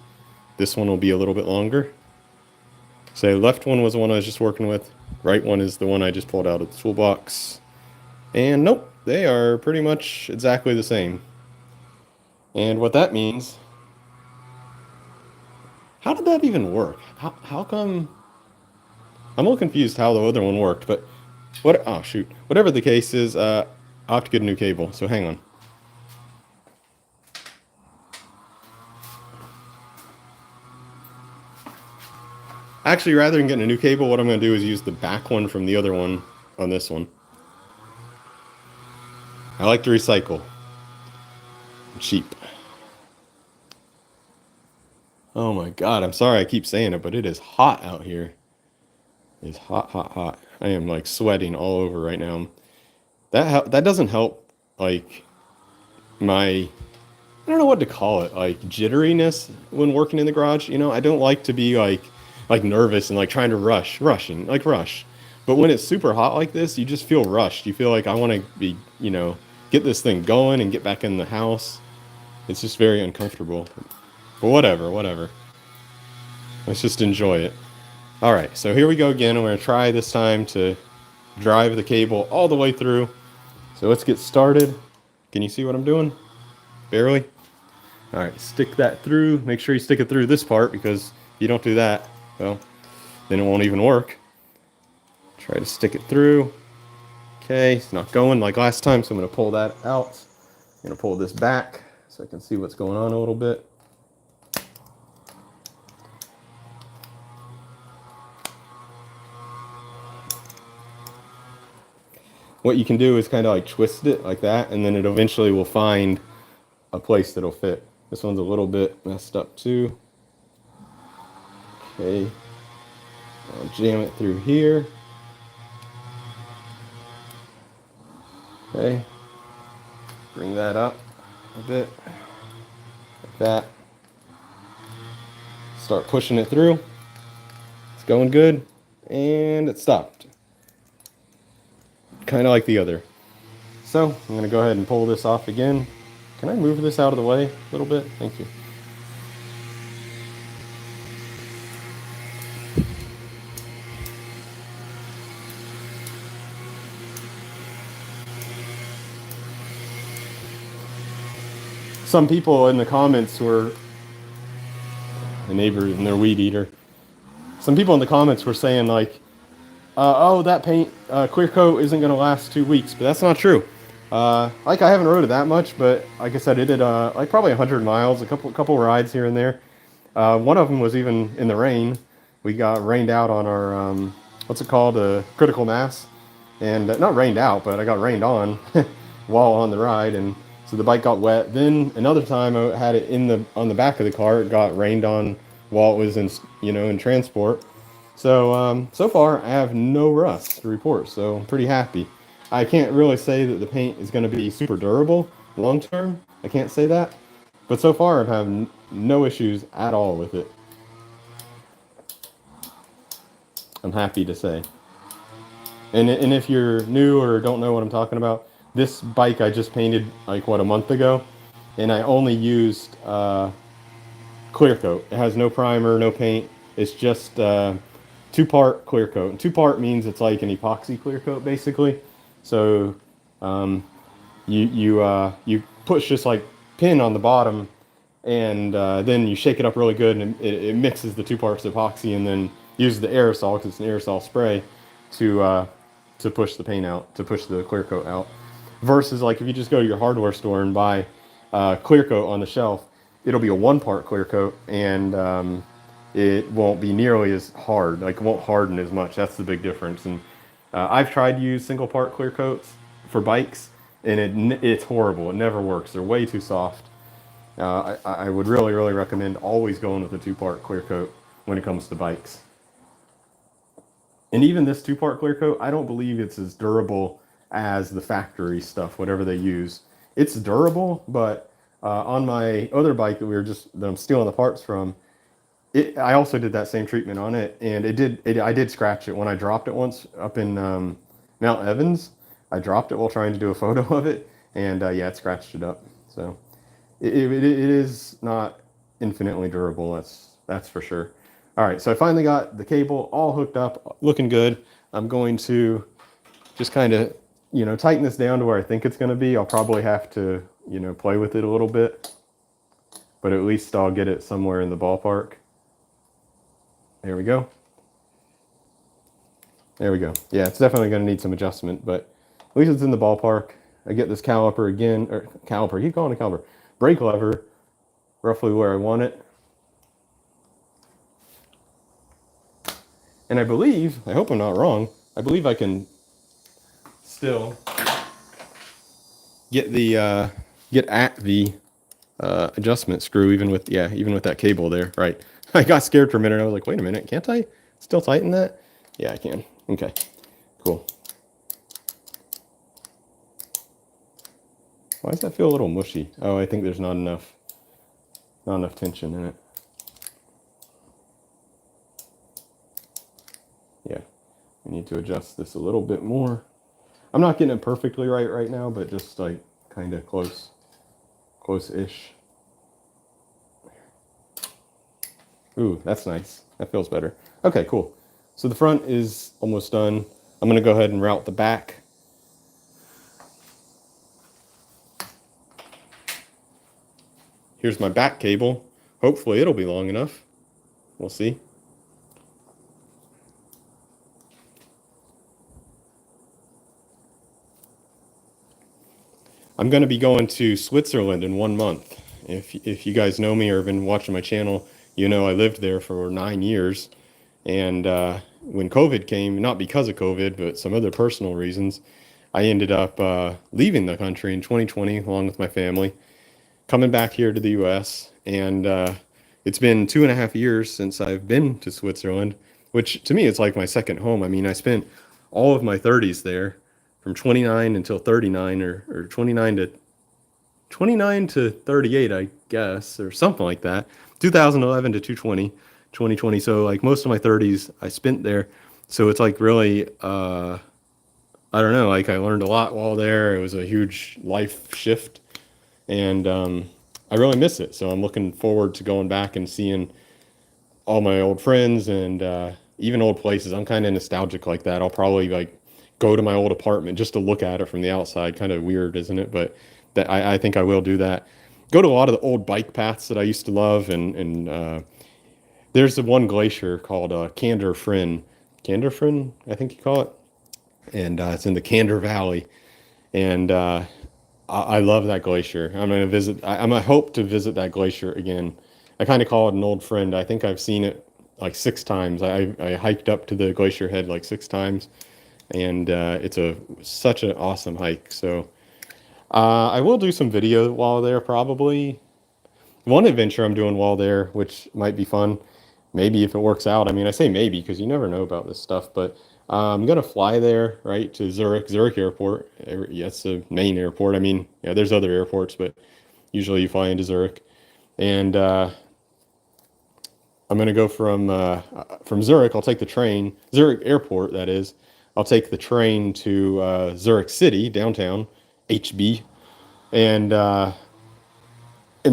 this one will be a little bit longer. So left one was the one I was just working with. Right one is the one I just pulled out of the toolbox. And nope, they are pretty much exactly the same. And what that means... How did that even work? How come... I'm a little confused how the other one worked, but... Oh, shoot. Whatever the case is, I'll have to get a new cable, so hang on. Actually, rather than getting a new cable, what I'm going to do is use the back one from the other one on this one. I like to recycle. I'm cheap. Oh my god, I'm sorry I keep saying it, but it is hot out here. It's hot, hot, hot. I am like sweating all over right now. That doesn't help, like, my, I don't know what to call it, like jitteriness when working in the garage. You know, I don't like to be like nervous and like trying to rush. But when it's super hot like this, you just feel rushed. You feel like I want to be, you know, get this thing going and get back in the house. It's just very uncomfortable. But whatever. Let's just enjoy it. All right, so here we go again. I'm going to try this time to drive the cable all the way through. So let's get started. Can you see what I'm doing? Barely? All right, stick that through. Make sure you stick it through this part, because if you don't do that, well, then it won't even work. Try to stick it through. Okay, it's not going like last time, so I'm going to pull that out. I'm going to pull this back so I can see what's going on a little bit. What you can do is kind of like twist it like that, and then it eventually will find a place that'll fit. This one's a little bit messed up too. Okay, I'll jam it through here. Okay, bring that up a bit, like that. Start pushing it through. It's going good, and it stopped. Kind of like the other. So I'm going to go ahead and pull this off again. Can I move this out of the way a little bit? Thank you. Some people in the comments were, the neighbor and their weed eater, some people in the comments were saying like, oh, that paint clear coat isn't going to last 2 weeks, but that's not true. Like, I haven't rode it that much, but like I said, it did like probably 100 miles, a couple rides here and there. One of them was even in the rain. We got rained out on our what's it called, critical mass, and not rained out, but I got rained on while on the ride, and so the bike got wet. Then another time I had it on the back of the car. It got rained on while it was in transport. So so far I have no rust to report, so I'm pretty happy. I can't really say that the paint is going to be super durable long term. I can't say that, but so far I've had no issues at all with it. I'm happy to say. And if you're new or don't know what I'm talking about, this bike I just painted like a month ago, and I only used clear coat. It has no primer, no paint. It's just 2-part clear coat. And 2-part means it's like an epoxy clear coat basically. So you push this like pin on the bottom, and then you shake it up really good, and it mixes the 2 parts of epoxy, and then uses the aerosol, because it's an aerosol spray, to push the paint out, to push the clear coat out. Versus like if you just go to your hardware store and buy clear coat on the shelf, it'll be a 1-part clear coat, and it won't be nearly as hard. Like, it won't harden as much. That's the big difference. And I've tried to use single part clear coats for bikes, and it's horrible. It never works. They're way too soft. I would really recommend always going with a 2-part clear coat when it comes to bikes. And even this 2-part clear coat, I don't believe it's as durable as the factory stuff, whatever they use. It's durable, but on my other bike that I'm stealing the parts from, I also did that same treatment on it, and I did scratch it when I dropped it once up in Mount Evans. I dropped it while trying to do a photo of it, and yeah, it scratched it up. So it is not infinitely durable. That's for sure. All right, so I finally got the cable all hooked up, looking good. I'm going to just kind of tighten this down to where I think it's going to be. I'll probably have to play with it a little bit, but at least I'll get it somewhere in the ballpark. There we go. There we go. Yeah, it's definitely going to need some adjustment, but at least it's in the ballpark. I get this caliper again, or caliper, keep calling it caliper. Brake lever, roughly where I want it. And I hope I'm not wrong, I believe I can still get at the adjustment screw even with that cable there. Right. I got scared for a minute. I was like, wait a minute, can't I still tighten that? Yeah, I can. Okay, cool. Why does that feel a little mushy? Oh, I think there's not enough tension in it. Yeah, I need to adjust this a little bit more. I'm not getting it perfectly right now, but just like kind of close-ish. Ooh, that's nice. That feels better. Okay, cool. So the front is almost done. I'm going to go ahead and route the back. Here's my back cable. Hopefully it'll be long enough. We'll see. I'm going to be going to Switzerland in 1 month. If you guys know me or have been watching my channel, you know I lived there for 9 years. And when COVID came, not because of COVID, but some other personal reasons, I ended up leaving the country in 2020 along with my family, coming back here to the US. And it's been 2.5 years since I've been to Switzerland, which to me it's like my second home. I mean, I spent all of my 30s there from 29 until 39 or 29 to 38, I guess, or something like that. 2011 to 2020. So like most of my 30s I spent there. So it's like really, I don't know, like I learned a lot while there. It was a huge life shift, and I really miss it. So I'm looking forward to going back and seeing all my old friends and even old places. I'm kind of nostalgic like that. I'll probably like go to my old apartment just to look at it from the outside. Kind of weird, isn't it? But that I think I will do that. Go to a lot of the old bike paths that I used to love, and there's the one glacier called Candor Frin. Candor Frin, I think you call it, and it's in the Candor Valley, and I love that glacier. I'm gonna visit. I'm gonna hope to visit that glacier again. I kind of call it an old friend. I think I've seen it like 6 times. I hiked up to the glacier head like 6 times, and it's such an awesome hike. So I will do some video while there probably. One adventure I'm doing while there, which might be fun, maybe if it works out. I mean, I say maybe because you never know about this stuff, but I'm gonna fly there, right, to Zurich Airport. Yeah, it's the main airport. I mean, yeah, there's other airports, but usually you fly into Zurich, and I'm gonna go from Zurich. I'll take the train, Zurich Airport, that is. I'll take the train to Zurich City, downtown, HB, and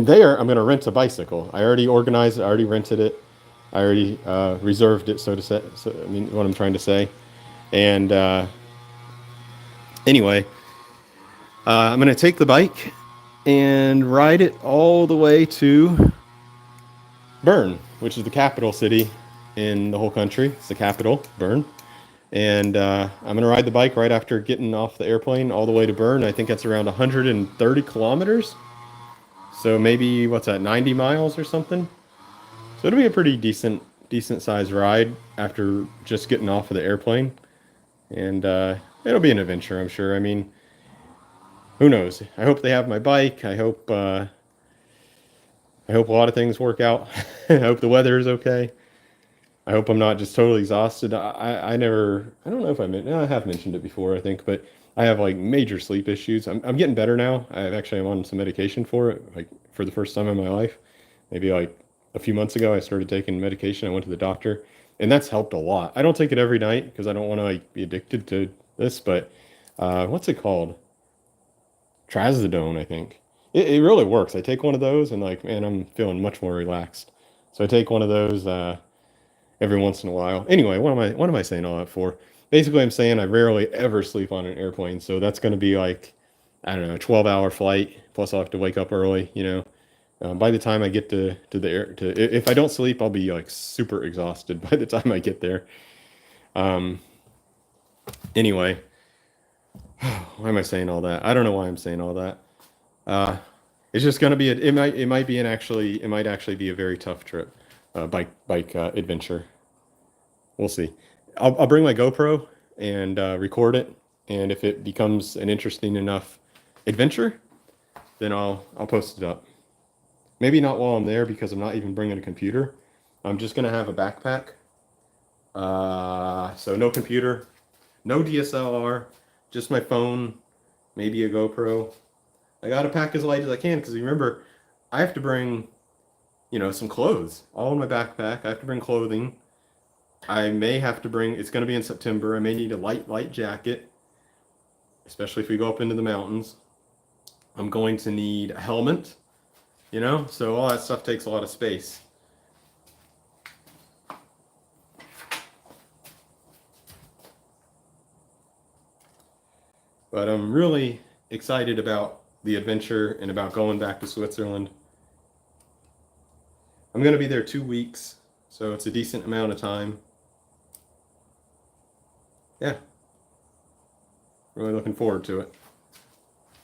there I'm gonna rent a bicycle. I already organized it. I already rented it. I already reserved it, so to say. So, I mean, what I'm trying to say. And anyway, I'm gonna take the bike and ride it all the way to Bern, which is the capital city in the whole country. It's the capital, Bern. And I'm gonna ride the bike right after getting off the airplane all the way to Bern. I think that's around 130 kilometers. So maybe what's that, 90 miles or something? So it'll be a pretty decent sized ride after just getting off of the airplane, and it'll be an adventure, I'm sure. I mean, who knows? I hope they have my bike. I hope a lot of things work out. I hope the weather is okay. I hope I'm not just totally exhausted. I don't know if I have mentioned it before, I think, but I have like major sleep issues. I'm getting better now. I'm on some medication for it, like for the first time in my life. Maybe like a few months ago, I started taking medication. I went to the doctor, and that's helped a lot. I don't take it every night because I don't want to like be addicted to this, but what's it called? Trazodone, I think. It really works. I take one of those, and like, man, I'm feeling much more relaxed. So I take one of those every once in a while. Anyway, what am I saying all that for? Basically, I'm saying I rarely ever sleep on an airplane, so that's going to be like, I don't know, a 12-hour flight. Plus, I'll have to wake up early. By the time I get to if I don't sleep, I'll be like super exhausted by the time I get there. Anyway, why am I saying all that? I don't know why I'm saying all that. It's just gonna be it might actually be a very tough trip, bike adventure. We'll see. I'll bring my GoPro and record it, and if it becomes an interesting enough adventure, then I'll post it up. Maybe not while I'm there because I'm not even bringing a computer. I'm just gonna have a backpack. So no computer, no DSLR, just my phone, maybe a GoPro. I gotta pack as light as I can because remember, I have to bring, some clothes all in my backpack. I have to bring clothing. I may have to bring, it's gonna be in September. I may need a light jacket, especially if we go up into the mountains. I'm going to need a helmet. So all that stuff takes a lot of space. But I'm really excited about the adventure and about going back to Switzerland. I'm going to be there 2 weeks, so it's a decent amount of time. Yeah, really looking forward to it.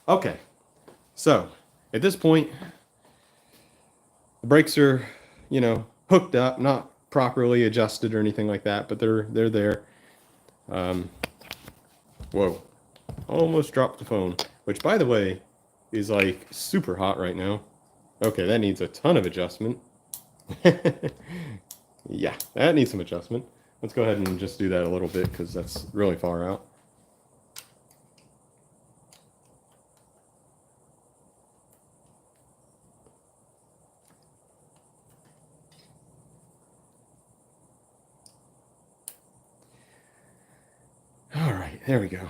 Okay, so at this point, the brakes are, hooked up, not properly adjusted or anything like that, but they're there. Whoa, almost dropped the phone, which by the way is like super hot right now. Okay, that needs a ton of adjustment. Yeah, that needs some adjustment. Let's go ahead and just do that a little bit because that's really far out. All right, there we go.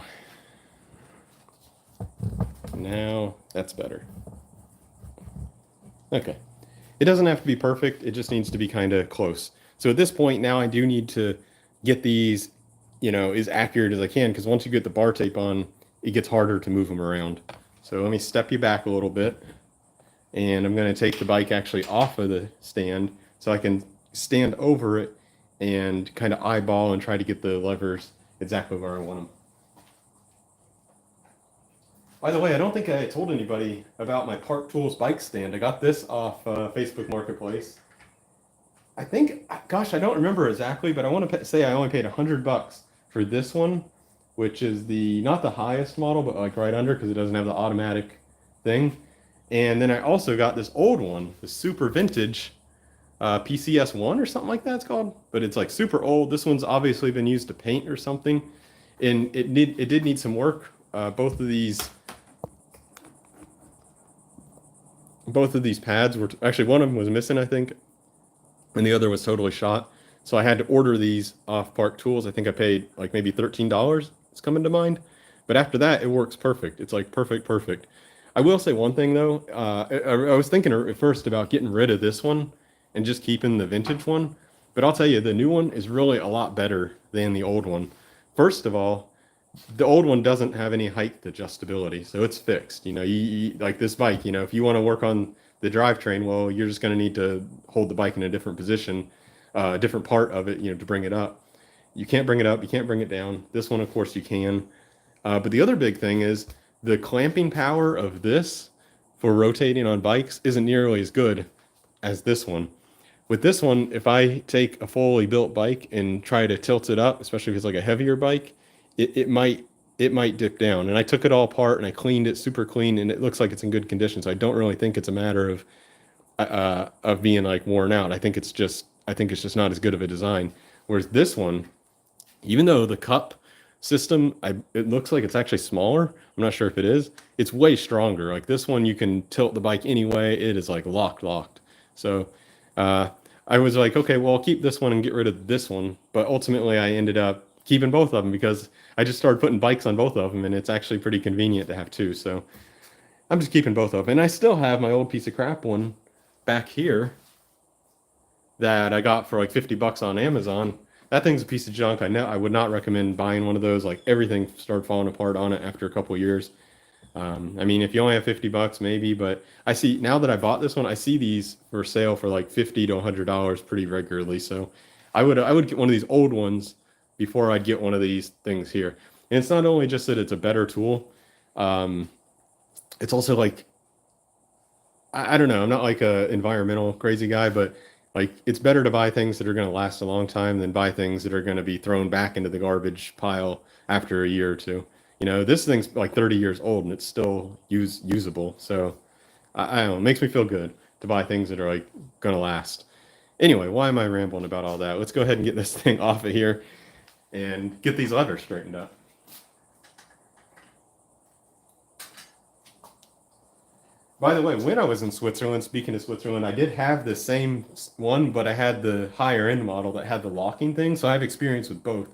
Now that's better. Okay. It doesn't have to be perfect. It just needs to be kind of close. So at this point now I do need to get these, as accurate as I can, because once you get the bar tape on, it gets harder to move them around. So let me step you back a little bit. And I'm going to take the bike actually off of the stand so I can stand over it and kind of eyeball and try to get the levers exactly where I want them. By the way, I don't think I told anybody about my Park Tools bike stand. I got this off Facebook Marketplace. I think, gosh, I don't remember exactly, but I want to say I only paid $100 for this one, which is not the highest model, but like right under because it doesn't have the automatic thing. And then I also got this old one, the super vintage PCS1 or something like that it's called, but it's like super old. This one's obviously been used to paint or something, and it did need some work. Both of these pads were actually, one of them was missing, I think, and the other was totally shot. So I had to order these off Park Tools. I think I paid like maybe $13. It's coming to mind, but after that, it works perfect. It's like perfect. I will say one thing though. I was thinking at first about getting rid of this one and just keeping the vintage one, but I'll tell you, the new one is really a lot better than the old one. First of all, the old one doesn't have any height adjustability, so it's fixed. You like this bike, if you want to work on the drivetrain, well, you're just going to need to hold the bike in a different position, a different part of it, to bring it up. You can't bring it up, you can't bring it down. This one, of course, you can. But the other big thing is the clamping power of this for rotating on bikes isn't nearly as good as this one. With this one, if I take a fully built bike and try to tilt it up, especially if it's like a heavier bike, it might dip down. And I took it all apart and I cleaned it super clean, and it looks like it's in good condition. So I don't really think it's a matter of being like worn out. I think it's just not as good of a design. Whereas this one, even though the cup system, it looks like it's actually smaller. I'm not sure if it is. It's way stronger. Like this one, you can tilt the bike anyway. It is like locked. So I was like, okay, well, I'll keep this one and get rid of this one. But ultimately, I ended up keeping both of them because I just started putting bikes on both of them, and it's actually pretty convenient to have two. So I'm just keeping both of them. And I still have my old piece of crap one back here that I got for like $50 on Amazon. That thing's a piece of junk. I know I would not recommend buying one of those. Like everything started falling apart on it after a couple of years. I mean, if you only have $50, maybe, but I see now that I bought this one, I see these for sale for like $50 to $100 pretty regularly. So I would get one of these old ones before I'd get one of these things here. And it's not only just that it's a better tool. It's also like, I don't know, I'm not like a environmental crazy guy, but like it's better to buy things that are going to last a long time than buy things that are going to be thrown back into the garbage pile after a year or two. This thing's like 30 years old and it's still usable. So I don't know, it makes me feel good to buy things that are like going to last. Anyway, why am I rambling about all that? Let's go ahead and get this thing off of here and get these levers straightened up. By the way, when I was in Switzerland, speaking of Switzerland, I did have the same one, but I had the higher end model that had the locking thing. So I have experience with both.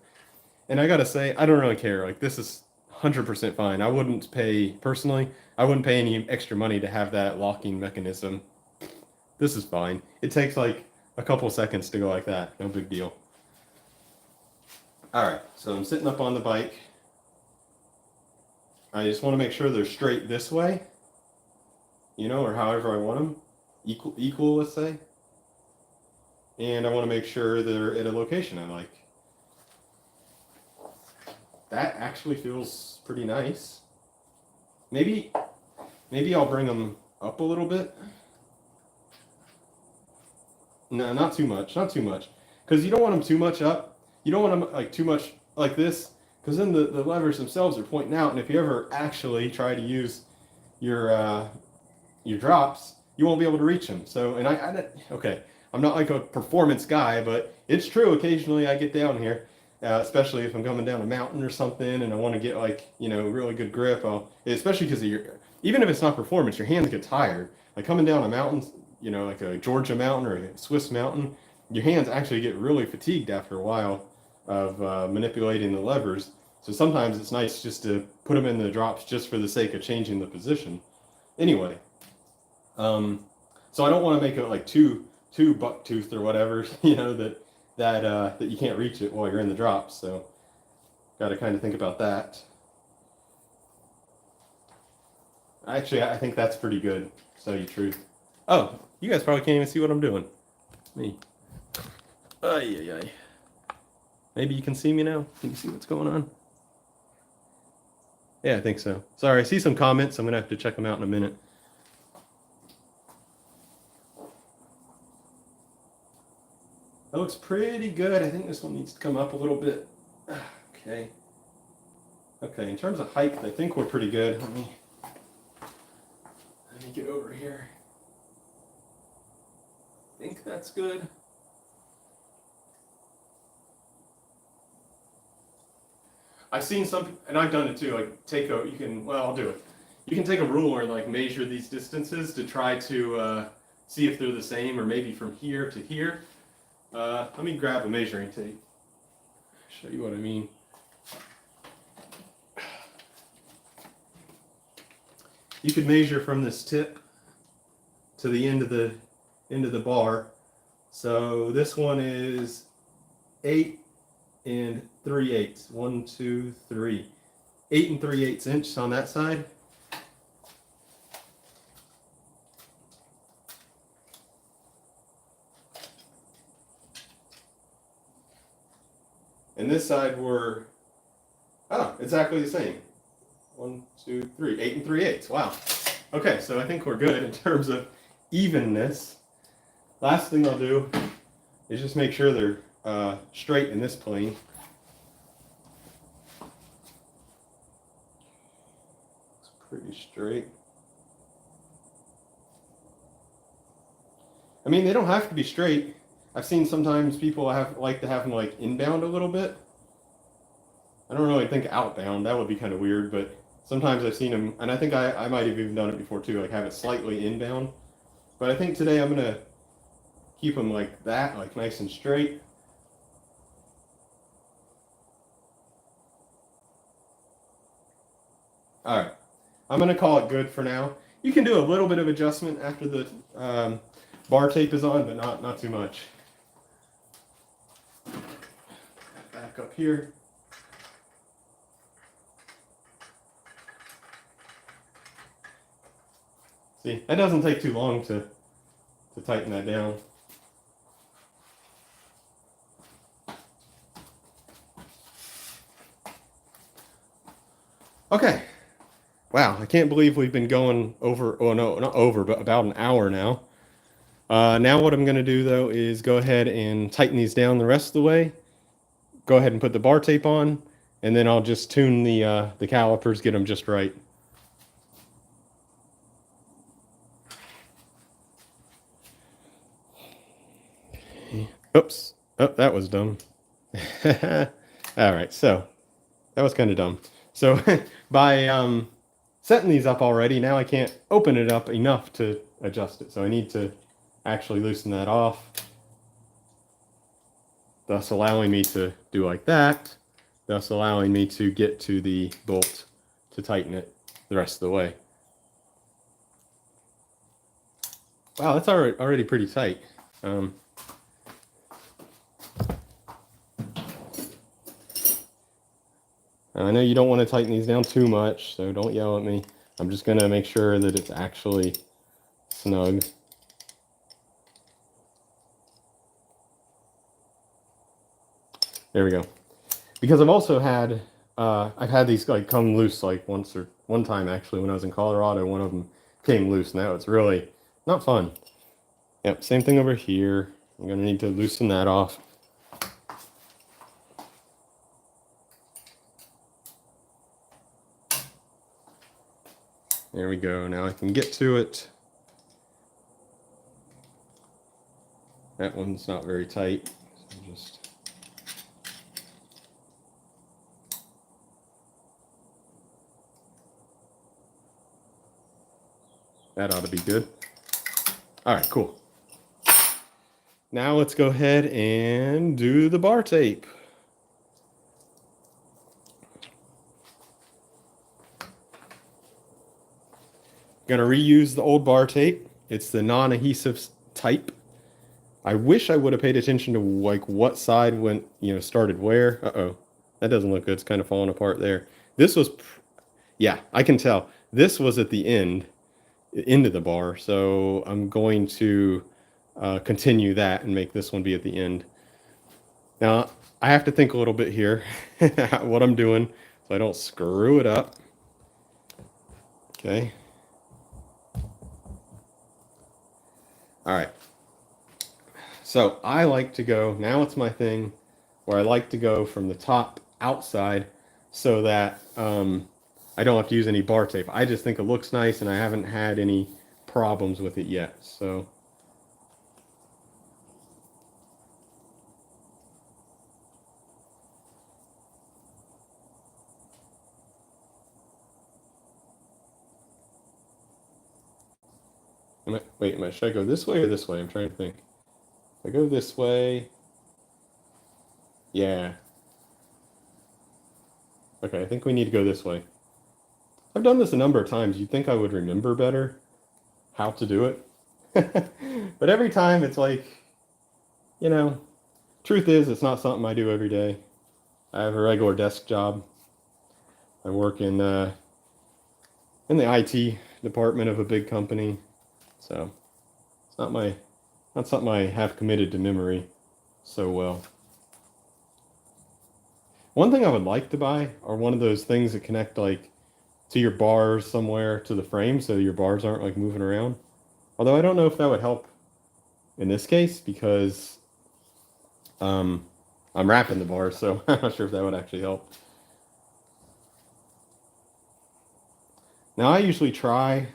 And I gotta say, I don't really care. Like this is 100% fine. I wouldn't pay any extra money to have that locking mechanism. This is fine. It takes like a couple seconds to go like that. No big deal. All right, so I'm sitting up on the bike. I just want to make sure they're straight this way, you know, or however I want them, equal, let's say. And I want to make sure they're at a location I like. That actually feels pretty nice. Maybe I'll bring them up a little bit. No, not too much, not too much. Because you don't want them too much up. You don't want them like too much like this, because then the levers themselves are pointing out, and if you ever actually try to use your drops, you won't be able to reach them. So, and okay, I'm not like a performance guy, but it's true. Occasionally I get down here, especially if I'm coming down a mountain or something, and I want to get like, you know, really good grip. Especially because even if it's not performance, your hands get tired. Like coming down a mountain, you know, like a Georgia mountain or a Swiss mountain, your hands actually get really fatigued after a while of manipulating the levers. So sometimes it's nice just to put them in the drops just for the sake of changing the position. Anyway, so I don't want to make it like too buck-toothed or whatever, you know, that you can't reach it while you're in the drops. So got to kind of think about that. Actually, I think that's pretty good, to tell you the truth. Oh, you guys probably can't even see what I'm doing. Me. Ay. Maybe you can see me now. Can you see what's going on? Yeah, I think so. Sorry, I see some comments. I'm going to have to check them out in a minute. That looks pretty good. I think this one needs to come up a little bit. Okay. Okay, in terms of height, I think we're pretty good. Let me get over here. I think that's good. I've seen some, and I've done it too, like I'll do it. You can take a ruler and like measure these distances to try to see if they're the same, or maybe from here to here. Let me grab a measuring tape. Show you what I mean. You could measure from this tip to the end of the bar. So this one is 8 3/8. 1, 2, 3. 8 3/8 inches on that side. And this side we're exactly the same. 1, 2, 3. 8 3/8. Wow. Okay, so I think we're good in terms of evenness. Last thing I'll do is just make sure they're straight in this plane. It's pretty straight. I mean, they don't have to be straight. I've seen sometimes people like to have them like inbound a little bit. I don't really think outbound. That would be kind of weird, but sometimes I've seen them, and I think I might have even done it before too, like have it slightly inbound. But I think today I'm gonna keep them like that, like nice and straight. All right, I'm gonna call it good for now. You can do a little bit of adjustment after the bar tape is on, but not too much. Back up here. See, that doesn't take too long to tighten that down. Okay. Wow, I can't believe we've been going over, oh no, not over, but about an hour now. Now what I'm going to do though is go ahead and tighten these down the rest of the way. Go ahead and put the bar tape on, and then I'll just tune the calipers, get them just right. Oops. Oh, that was dumb. All right, so that was kind of dumb. So by setting these up already, now I can't open it up enough to adjust it. So I need to actually loosen that off, thus allowing me to do like that, thus allowing me to get to the bolt to tighten it the rest of the way. Wow, that's already pretty tight. Now, I know you don't want to tighten these down too much, so don't yell at me. I'm just going to make sure that it's actually snug. There we go. Because I've also had, I've had these like come loose like one time actually when I was in Colorado, one of them came loose. Now it's really not fun. Yep, same thing over here. I'm gonna need to loosen that off. There we go. Now I can get to it. That one's not very tight. So just that ought to be good. All right, cool. Now let's go ahead and do the bar tape. I'm gonna reuse the old bar tape. It's the non-adhesive type. I wish I would have paid attention to like what side went, started where. Uh-oh, that doesn't look good. It's kind of falling apart there. This was, yeah, I can tell. This was at the end of the bar. So I'm going to continue that and make this one be at the end. Now, I have to think a little bit here what I'm doing so I don't screw it up. Okay. All right. So I like to go, now it's my thing, where I like to go from the top outside so that I don't have to use any bar tape. I just think it looks nice and I haven't had any problems with it yet. So should I go this way or this way? I'm trying to think. If I go this way, yeah. Okay, I think we need to go this way. I've done this a number of times. You'd think I would remember better how to do it. But every time it's like, truth is, it's not something I do every day. I have a regular desk job. I work in the IT department of a big company. So it's not something I have committed to memory so well. One thing I would like to buy are one of those things that connect like to your bars somewhere to the frame so your bars aren't like moving around. Although I don't know if that would help in this case because I'm wrapping the bars, so I'm not sure if that would actually help. Now I usually try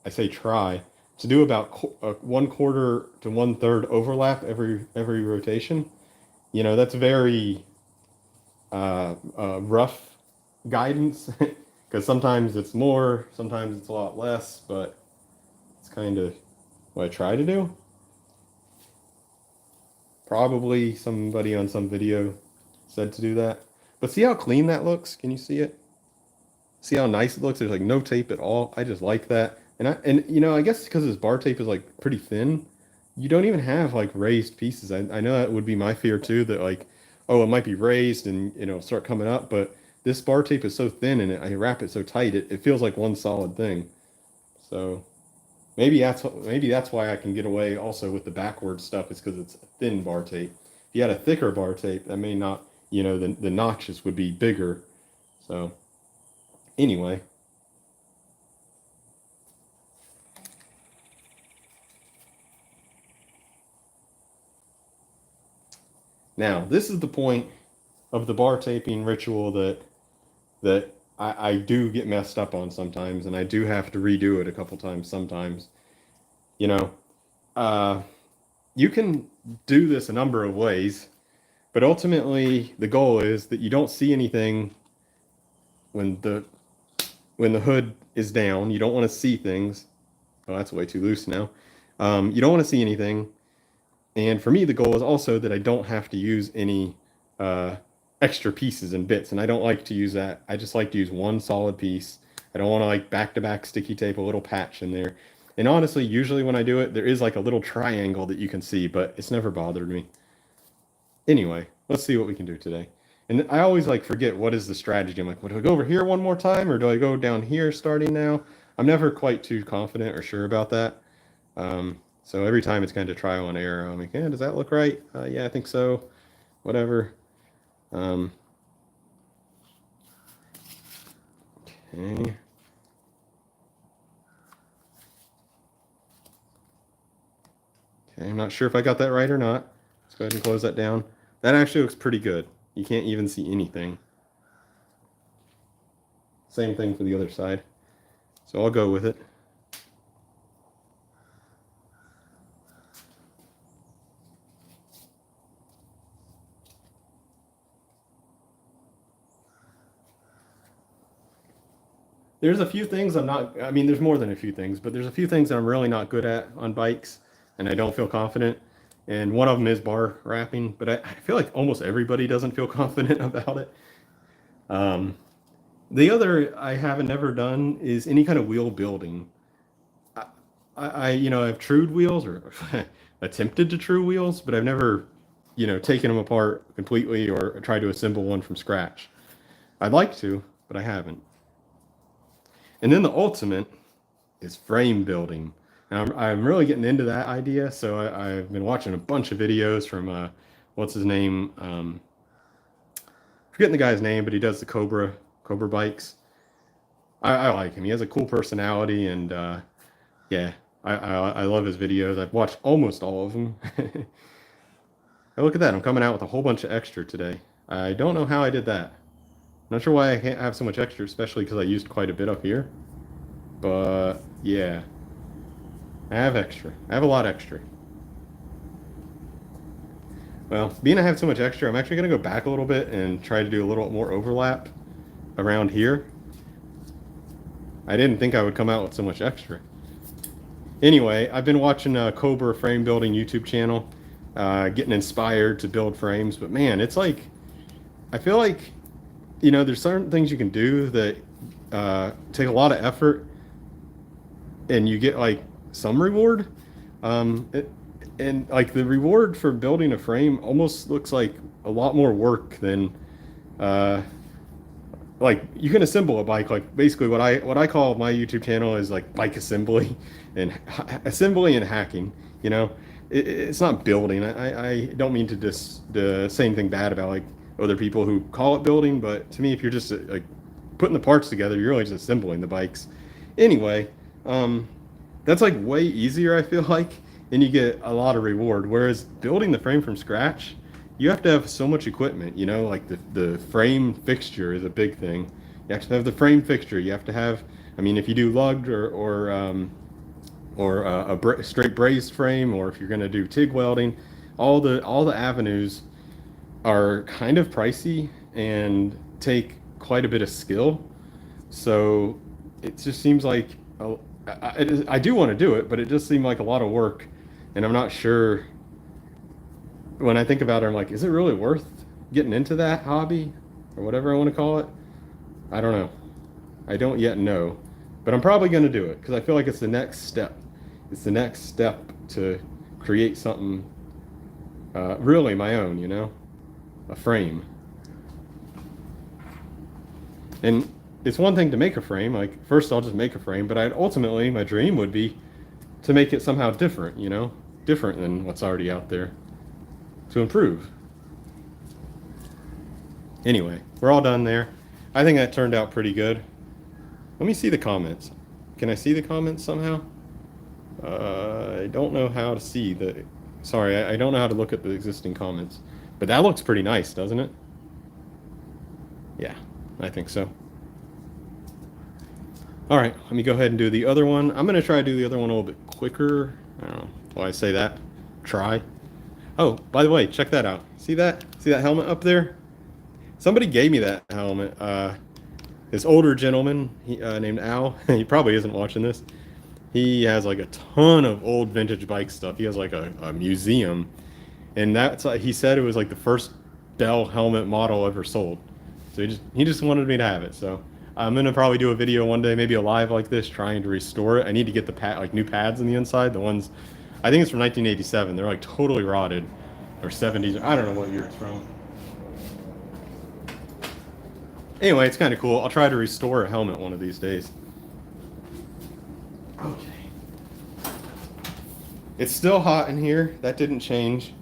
to do about 1/4 to 1/3 overlap every rotation. That's very rough guidance because sometimes it's more, sometimes it's a lot less, but it's kind of what I try to do. Probably somebody on some video said to do that. But see how clean that looks? Can you see it? See how nice it looks? There's like no tape at all. I just like that. And I guess because this bar tape is like pretty thin, you don't even have like raised pieces. I know that would be my fear too, that like, oh, it might be raised and start coming up, but this bar tape is so thin and I wrap it so tight, it feels like one solid thing. So maybe that's why I can get away also with the backward stuff, is because it's a thin bar tape. If you had a thicker bar tape, that may not, the notches would be bigger. So anyway. Now, this is the point of the bar taping ritual that I do get messed up on sometimes, and I do have to redo it a couple times sometimes. You can do this a number of ways, but ultimately the goal is that you don't see anything when the hood is down. You don't want to see things. Oh, that's way too loose now. You don't want to see anything. And for me, the goal is also that I don't have to use any extra pieces and bits. And I don't like to use that. I just like to use one solid piece. I don't want to like back-to-back sticky tape a little patch in there. And honestly, usually when I do it, there is like a little triangle that you can see, but it's never bothered me. Anyway, let's see what we can do today. And I always like forget what is the strategy. I'm like, do I go over here one more time or do I go down here starting now? I'm never quite too confident or sure about that. So every time it's kind of trial and error. I'm like, yeah, does that look right? Yeah, I think so. Whatever. Okay. Okay, I'm not sure if I got that right or not. Let's go ahead and close that down. That actually looks pretty good. You can't even see anything. Same thing for the other side. So I'll go with it. There's a few things I'm not, I mean, there's more than a few things, but there's a few things that I'm really not good at on bikes and I don't feel confident. And one of them is bar wrapping, but I feel like almost everybody doesn't feel confident about it. The other I haven't never done is any kind of wheel building. I've trued wheels or attempted to true wheels, but I've never, taken them apart completely or tried to assemble one from scratch. I'd like to, but I haven't. And then the ultimate is frame building. Now, I'm really getting into that idea, so I've been watching a bunch of videos from, what's his name? Forgetting the guy's name, but he does the Cobra bikes. I like him. He has a cool personality, and yeah, I love his videos. I've watched almost all of them. Hey, look at that. I'm coming out with a whole bunch of extra today. I don't know how I did that. Not sure why I can't have so much extra, especially because I used quite a bit up here. But yeah, I have extra. I have a lot extra. Well, being I have so much extra, I'm actually going to go back a little bit and try to do a little more overlap around here. I didn't think I would come out with so much extra. Anyway, I've been watching Cobra Frame Building YouTube channel, getting inspired to build frames. But man, it's like, I feel like, there's certain things you can do that take a lot of effort and you get like some reward. And like the reward for building a frame almost looks like a lot more work than like you can assemble a bike. Like basically what I call my YouTube channel is like bike assembly and hacking. It's not building. I don't mean to say anything bad about like other people who call it building, but to me, if you're just like putting the parts together, you're really just assembling the bikes. Anyway, that's like way easier, I feel like, and you get a lot of reward. Whereas building the frame from scratch, you have to have so much equipment, like the frame fixture is a big thing. You have to have the frame fixture. You have to have, I mean, if you do lugged or a straight brazed frame, or if you're going to do TIG welding, all the avenues are kind of pricey and take quite a bit of skill. So it just seems like I do want to do it, but it just seemed like a lot of work, and I'm not sure. When I think about it, I'm like, is it really worth getting into that hobby or whatever I want to call it? I don't know. I don't yet know, but I'm probably going to do it because I feel like it's the next step. It's the next step to create something really my own, a frame. And it's one thing to make a frame. Like first I'll just make a frame, but ultimately my dream would be to make it somehow different, different than what's already out there, to improve. Anyway, we're all done there. I think that turned out pretty good. Let me see the comments. Can I see the comments somehow? I don't know how to see sorry, I don't know how to look at the existing comments, but that looks pretty nice, doesn't it? Yeah, I think so. All right, let me go ahead and do the other one. I'm gonna try to do the other one a little bit quicker. I don't know why I say that. Try. Oh, by the way, check that out. See that? See that helmet up there? Somebody gave me that helmet. This older gentleman named Al, he probably isn't watching this. He has like a ton of old vintage bike stuff. He has like a museum. And that's he said it was like the first Bell helmet model ever sold. So he just wanted me to have it. So I'm gonna probably do a video one day, maybe a live like this, trying to restore it. I need to get the new pads on the inside. The ones, I think it's from 1987. They're like totally rotted, or 70s. I don't know what year it's from. Anyway, it's kind of cool. I'll try to restore a helmet one of these days. Okay. It's still hot in here. That didn't change.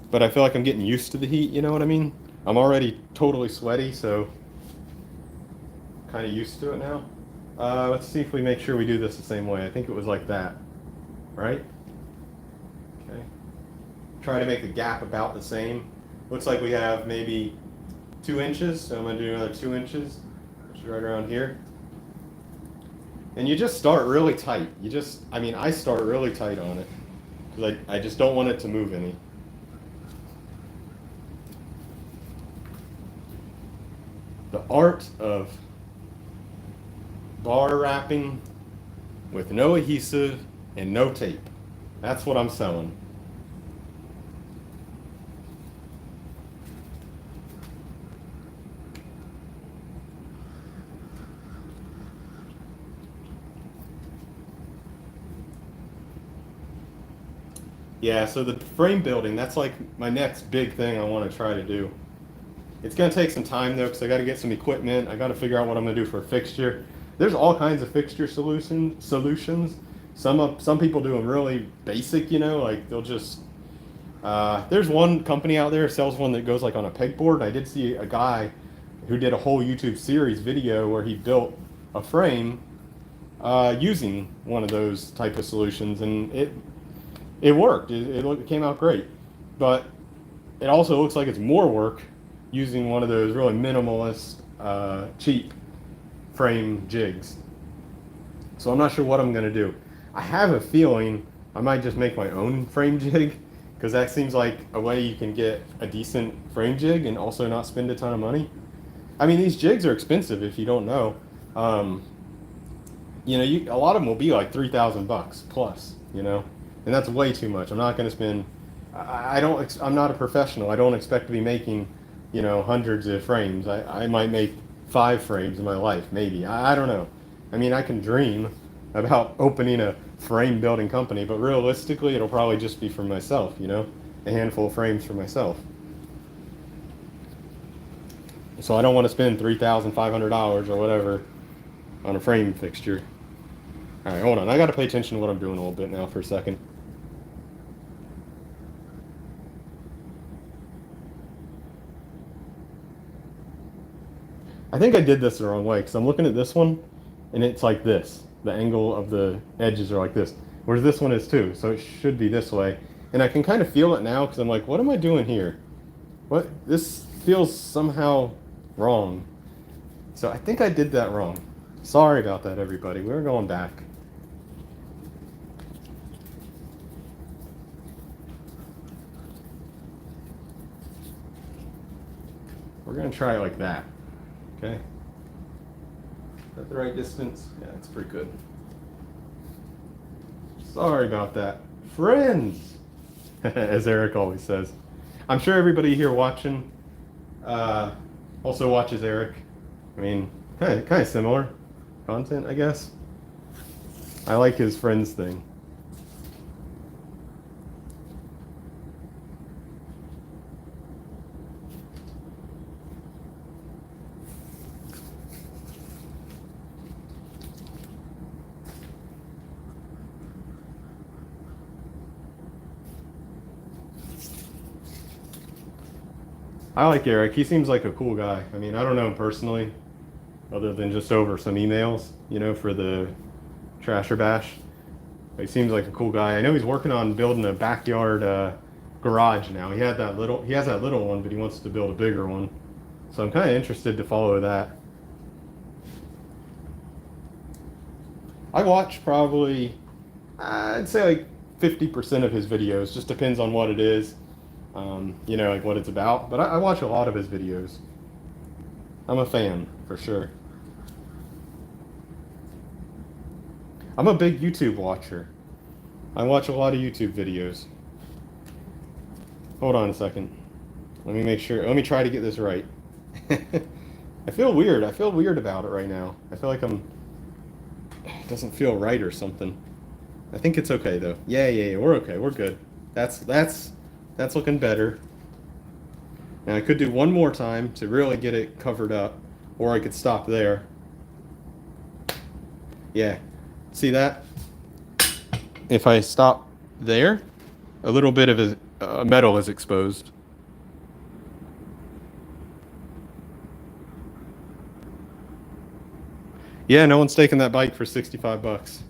But I feel like I'm getting used to the heat, you know what I mean? I'm already totally sweaty, so kind of used to it now. Let's see if we make sure we do this the same way. I think it was like that, right? Okay. Try to make the gap about the same. Looks like we have maybe 2 inches, so I'm going to do another 2 inches, which is right around here. And you just start really tight. I start really tight on it, because I just don't want it to move any. The art of bar wrapping with no adhesive and no tape. That's what I'm selling. Yeah, so the frame building, that's like my next big thing I want to try to do. It's going to take some time though, because I got to get some equipment. I got to figure out what I'm going to do for a fixture. There's all kinds of fixture solutions. Some people do them really basic, like they'll just. There's one company out there sells one that goes like on a pegboard. I did see a guy who did a whole YouTube series video where he built a frame using one of those type of solutions, and it worked. It came out great, but it also looks like it's more work using one of those really minimalist, cheap frame jigs. So I'm not sure what I'm going to do. I have a feeling I might just make my own frame jig, because that seems like a way you can get a decent frame jig and also not spend a ton of money. I mean, these jigs are expensive if you don't know. A lot of them will be like $3,000 plus, and that's way too much. I'm not going to spend. I'm not a professional. I don't expect to be making, hundreds of frames. I might make 5 frames in my life, maybe. I don't know. I mean, I can dream about opening a frame building company, but realistically, it'll probably just be for myself, a handful of frames for myself. So I don't want to spend $3,500 or whatever on a frame fixture. All right, hold on. I got to pay attention to what I'm doing a little bit now for a second. I think I did this the wrong way, because I'm looking at this one and it's like this. The angle of the edges are like this, whereas this one is too, so it should be this way. And I can kind of feel it now, because I'm like, what am I doing here? What? This feels somehow wrong. So I think I did that wrong. Sorry about that, everybody. We're going back. We're going to try it like that. Okay. Is that the right distance? Yeah, it's pretty good. Sorry about that. Friends, as Eric always says. I'm sure everybody here watching also watches Eric. I mean, kind of similar content, I guess. I like his friends thing. I like Eric. He seems like a cool guy. I mean, I don't know him personally, other than just over some emails, for the Trasher Bash. But he seems like a cool guy. I know he's working on building a backyard garage now. He has that little one, but he wants to build a bigger one. So I'm kind of interested to follow that. I watch probably, I'd say like 50% of his videos. Just depends on what it is. Like what it's about. But I watch a lot of his videos. I'm a fan, for sure. I'm a big YouTube watcher. I watch a lot of YouTube videos. Hold on a second. Let me make sure. Let me try to get this right. I feel weird. I feel weird about it right now. I feel like it doesn't feel right or something. I think it's okay, though. Yeah. We're okay. We're good. That's looking better. Now I could do one more time to really get it covered up or I could stop there. Yeah, see that? If I stop there, a little bit of metal is exposed. Yeah, no one's taking that bike for 65 bucks.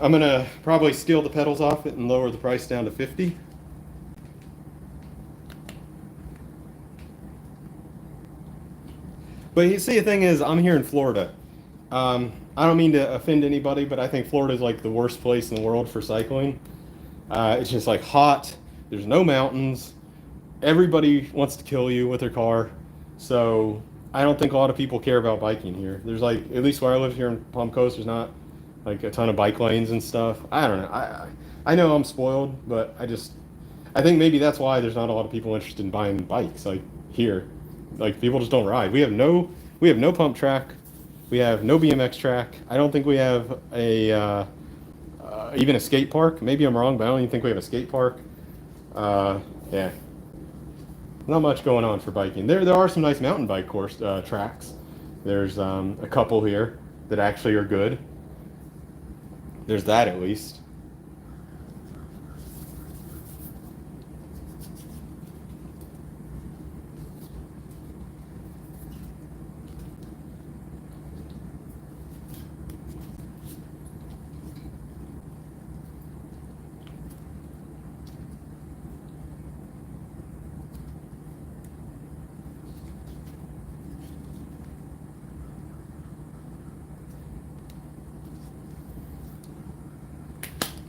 I'm gonna probably steal the pedals off it and lower the price down to 50. But you see, the thing is, I'm here in Florida. I don't mean to offend anybody, but I think Florida is like the worst place in the world for cycling. It's just like hot. There's no mountains. Everybody wants to kill you with their car. So I don't think a lot of people care about biking here. There's like, at least where I live here in Palm Coast, there's not like a ton of bike lanes and stuff. I don't know. I know I'm spoiled, but I think maybe that's why there's not a lot of people interested in buying bikes like here. Like people just don't ride. We have no pump track. We have no BMX track. I don't think we have a even a skate park. Maybe I'm wrong, but I don't even think we have a skate park. Yeah, not much going on for biking. There are some nice mountain bike course tracks. There's a couple here that actually are good. There's that at least.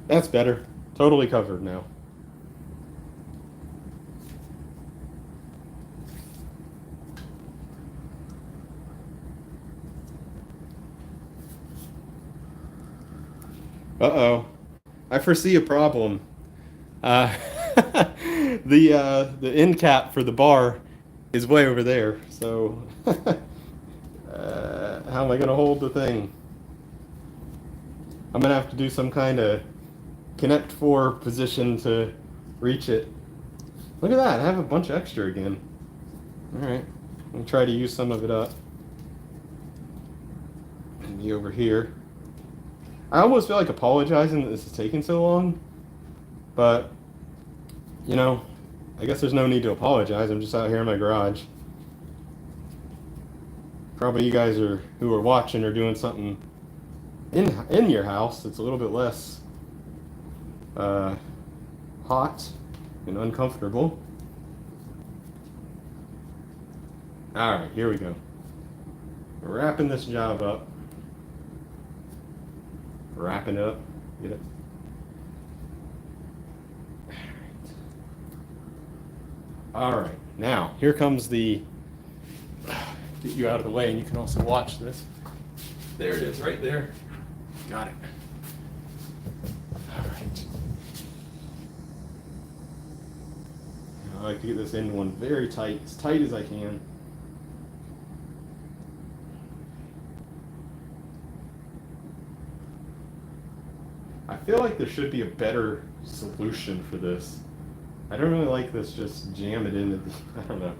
That's better. Totally covered now. Uh-oh. I foresee a problem. Uh, the end cap for the bar is way over there. So how am I gonna hold the thing? I'm gonna have to do some kind of Connect 4 position to reach it. Look at that, I have a bunch extra again. Alright, let me try to use some of it up. Maybe over here. I almost feel like apologizing that this is taking so long, but, you know, I guess there's no need to apologize. I'm just out here in my garage. Probably you guys who are watching are doing something in your house. It's a little bit less hot and uncomfortable. All right, here we go. We're wrapping this job up. Wrapping up. Get it? All right. Now, here comes the. Get you out of the way, and you can also watch this. There it is, right there. Got it. All right. I like to get this end one very tight as I can. I feel like there should be a better solution for this. I don't really like this just jam it into the, I don't know.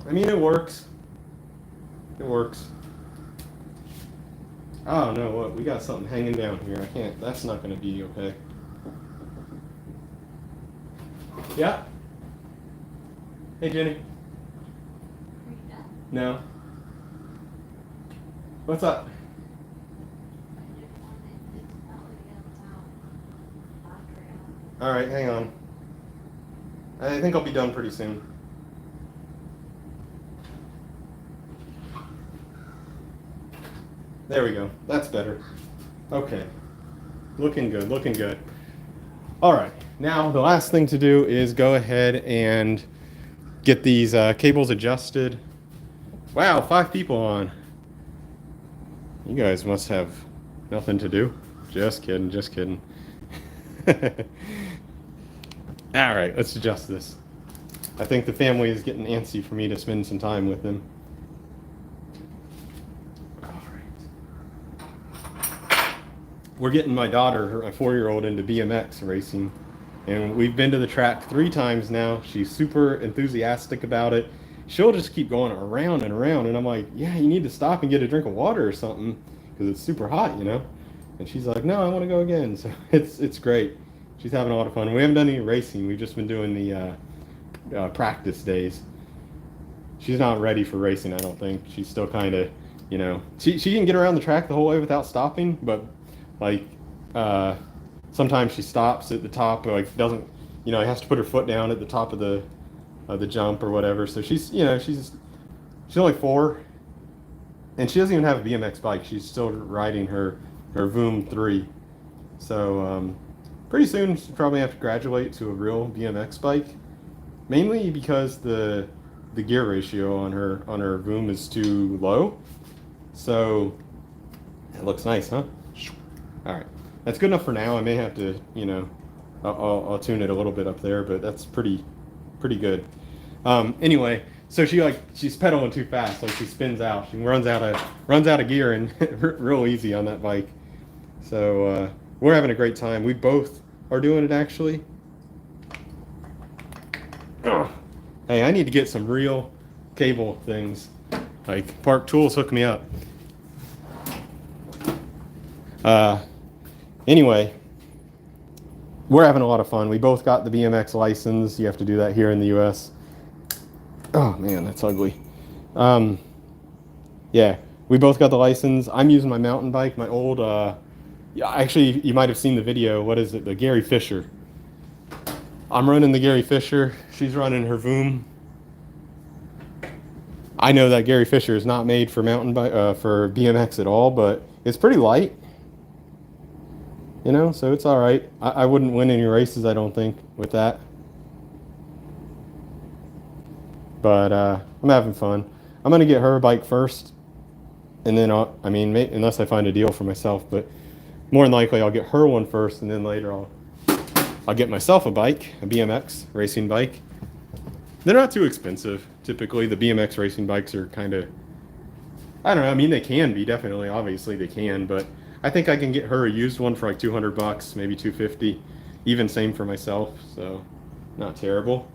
I mean, it works. It works. Oh no, what? We got something hanging down here. I can't, that's not going to be okay. Yeah? Hey, Jenny. No. What's up? All right, hang on. I think I'll be done pretty soon. There we go. That's better. Okay. Looking good, looking good. All right. Now, the last thing to do is go ahead and get these cables adjusted. Wow, 5 people on. You guys must have nothing to do. Just kidding, just kidding. All right, let's adjust this. I think the family is getting antsy for me to spend some time with them. All right. We're getting my daughter, a 4-year-old, into BMX racing. And we've been to the track 3 times now. She's super enthusiastic about it. she'll just keep going around and around, and I'm like, yeah, you need to stop and get a drink of water or something because it's super hot, you know. And she's like, no, I want to go again. So it's great. She's having a lot of fun. We haven't done any racing. We've just been doing the practice days. She's not ready for racing, I don't think. She's still kind of, you know, she can get around the track the whole way without stopping, but like sometimes she stops at the top, or like doesn't, you know, has to put her foot down at the top of the jump or whatever. So she's, you know, she's only 4, and she doesn't even have a BMX bike. She's still riding her Voom 3. So pretty soon she'll probably have to graduate to a real BMX bike, mainly because the gear ratio on her Voom is too low. So it looks nice, huh? All right, that's good enough for now. I may have to, you know, I'll tune it a little bit up there, but that's pretty good. Anyway, so she's pedaling too fast, like she spins out. She runs out of gear, and real easy on that bike. So we're having a great time. We both are doing it, actually. Ugh. Hey, I need to get some real cable things. Like Park Tools hook me up. Anyway, we're having a lot of fun. We both got the BMX license. You have to do that here in the US. Oh man, that's ugly. Yeah, we both got the license. I'm using my mountain bike, my old, yeah, actually, you might have seen the video. What is it? The Gary Fisher. I'm running the Gary Fisher. She's running her Voom. I know that Gary Fisher is not made for mountain bike, for BMX at all, but it's pretty light. You know, so it's all right. I wouldn't win any races, I don't think, with that. But I'm having fun. I'm gonna get her a bike first, and then I mean, unless I find a deal for myself, but more than likely I'll get her one first, and then later I'll get myself a bike, a BMX racing bike. They're not too expensive. Typically, the BMX racing bikes are kind of, I don't know. I mean, they can be, definitely. Obviously, they can, but I think I can get her a used one for like $200, maybe $250. Even same for myself, so not terrible.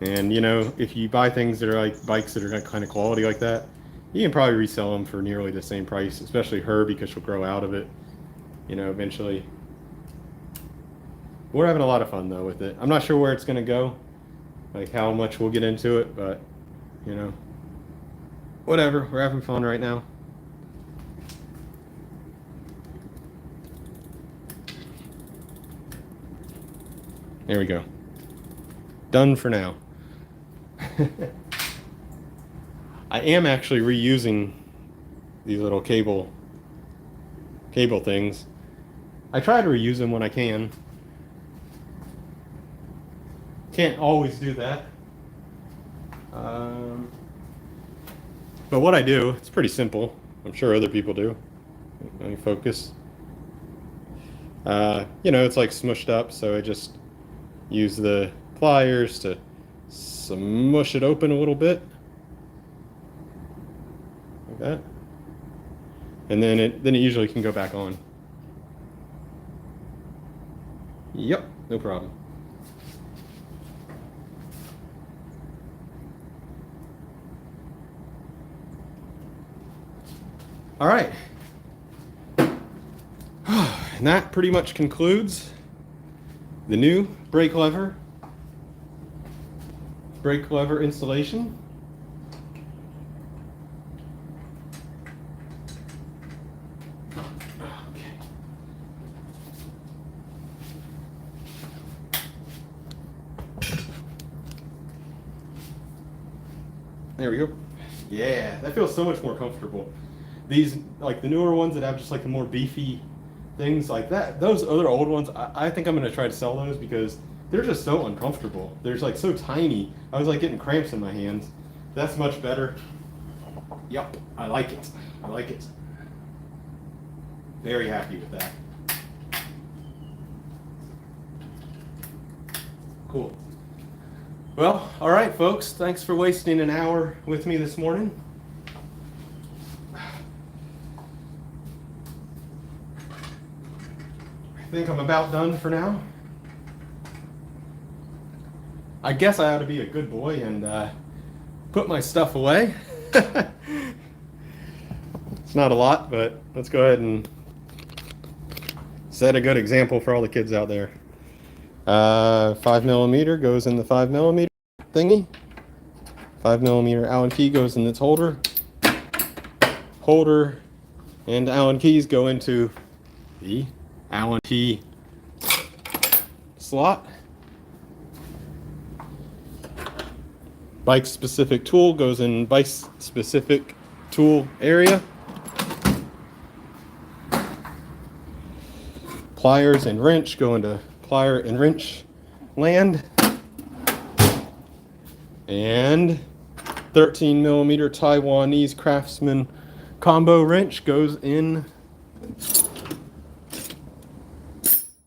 And you know, if you buy things that are like bikes that are kind of quality like that, you can probably resell them for nearly the same price, especially her, because she'll grow out of it, you know, eventually. We're having a lot of fun though with it. I'm not sure where it's going to go, like how much we'll get into it, but you know, whatever. We're having fun right now. There we go. Done for now. I am actually reusing these little cable things. I try to reuse them when I can. Can't always do that. But what I do, it's pretty simple. I'm sure other people do. Let me focus. You know, it's like smushed up, so I just use the pliers to smush it open a little bit. Like that. And then it usually can go back on. Yep, no problem. All right. And that pretty much concludes the new brake lever installation. Okay. There we go. Yeah, that feels so much more comfortable. These, like the newer ones that have just like the more beefy things like that, those other old ones, I think I'm going to try to sell those because they're just so uncomfortable. They're like so tiny. I was like getting cramps in my hands. That's much better. Yep, I like it. I like it. Very happy with that. Cool. Well, all right, folks. Thanks for wasting an hour with me this morning. I think I'm about done for now. I guess I ought to be a good boy and put my stuff away. It's not a lot, but let's go ahead and set a good example for all the kids out there. 5mm goes in the 5mm thingy. 5mm Allen key goes in its holder. Holder and Allen keys go into the Allen key slot. Bike specific tool goes in bike specific tool area. Pliers and wrench go into plier and wrench land. And 13mm Taiwanese Craftsman combo wrench goes in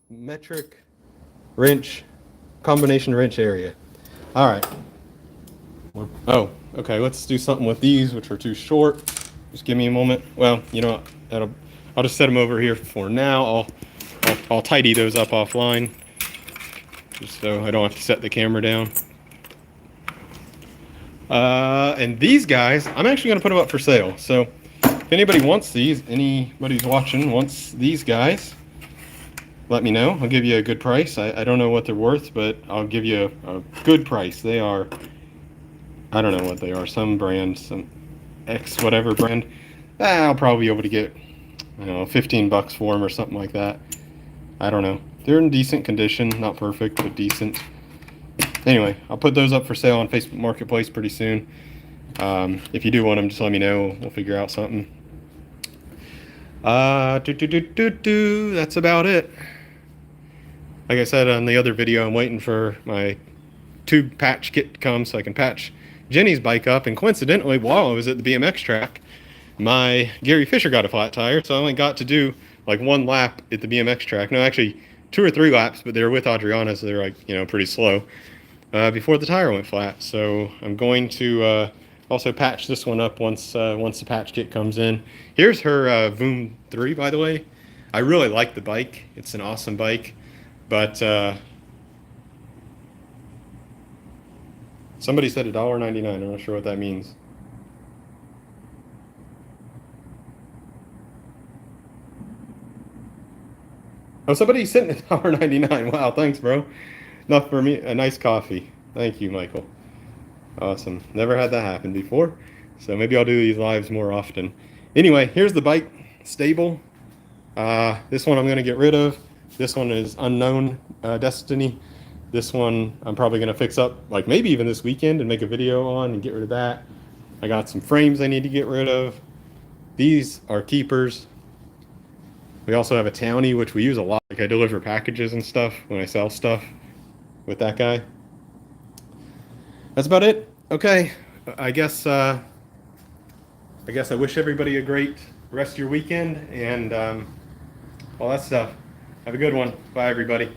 metric wrench, combination wrench area. All right. Oh, okay. Let's do something with these, which are too short. Just give me a moment. Well, you know, I'll just set them over here for now. I'll tidy those up offline, just so I don't have to set the camera down. And these guys, I'm actually going to put them up for sale. So if anybody wants these, anybody's watching wants these guys, let me know. I'll give you a good price. I don't know what they're worth, but I'll give you a good price. They are, I don't know what they are, some brand, some X whatever brand. I'll probably be able to get, I don't know, 15 bucks for them or something like that. I don't know. They're in decent condition, not perfect, but decent. Anyway, I'll put those up for sale on Facebook Marketplace pretty soon. If you do want them, just let me know. We'll figure out something. That's about it. Like I said on the other video, I'm waiting for my tube patch kit to come so I can patch Jenny's bike up. And coincidentally, while I was at the BMX track, my Gary Fisher got a flat tire, so I only got to do like one lap at the BMX track. No, actually 2 or 3 laps, but they were with Adriana, so they're like, you know, pretty slow before the tire went flat. So I'm going to also patch this one up once the patch kit comes in. Here's her Voom 3, by the way. I really like the bike. It's an awesome bike, but somebody said $1.99. I'm not sure what that means. Oh, somebody sent me $1.99. Wow, thanks, bro. Enough for me. A nice coffee. Thank you, Michael. Awesome. Never had that happen before, so maybe I'll do these lives more often. Anyway, here's the bike stable. This one I'm going to get rid of. This one is Unknown Destiny. This one I'm probably going to fix up, like maybe even this weekend, and make a video on and get rid of that. I got some frames I need to get rid of. These are keepers. We also have a Townie, which we use a lot. Like I deliver packages and stuff when I sell stuff with that guy. That's about it. Okay, I guess I wish everybody a great rest of your weekend and all that stuff. Have a good one. Bye, everybody.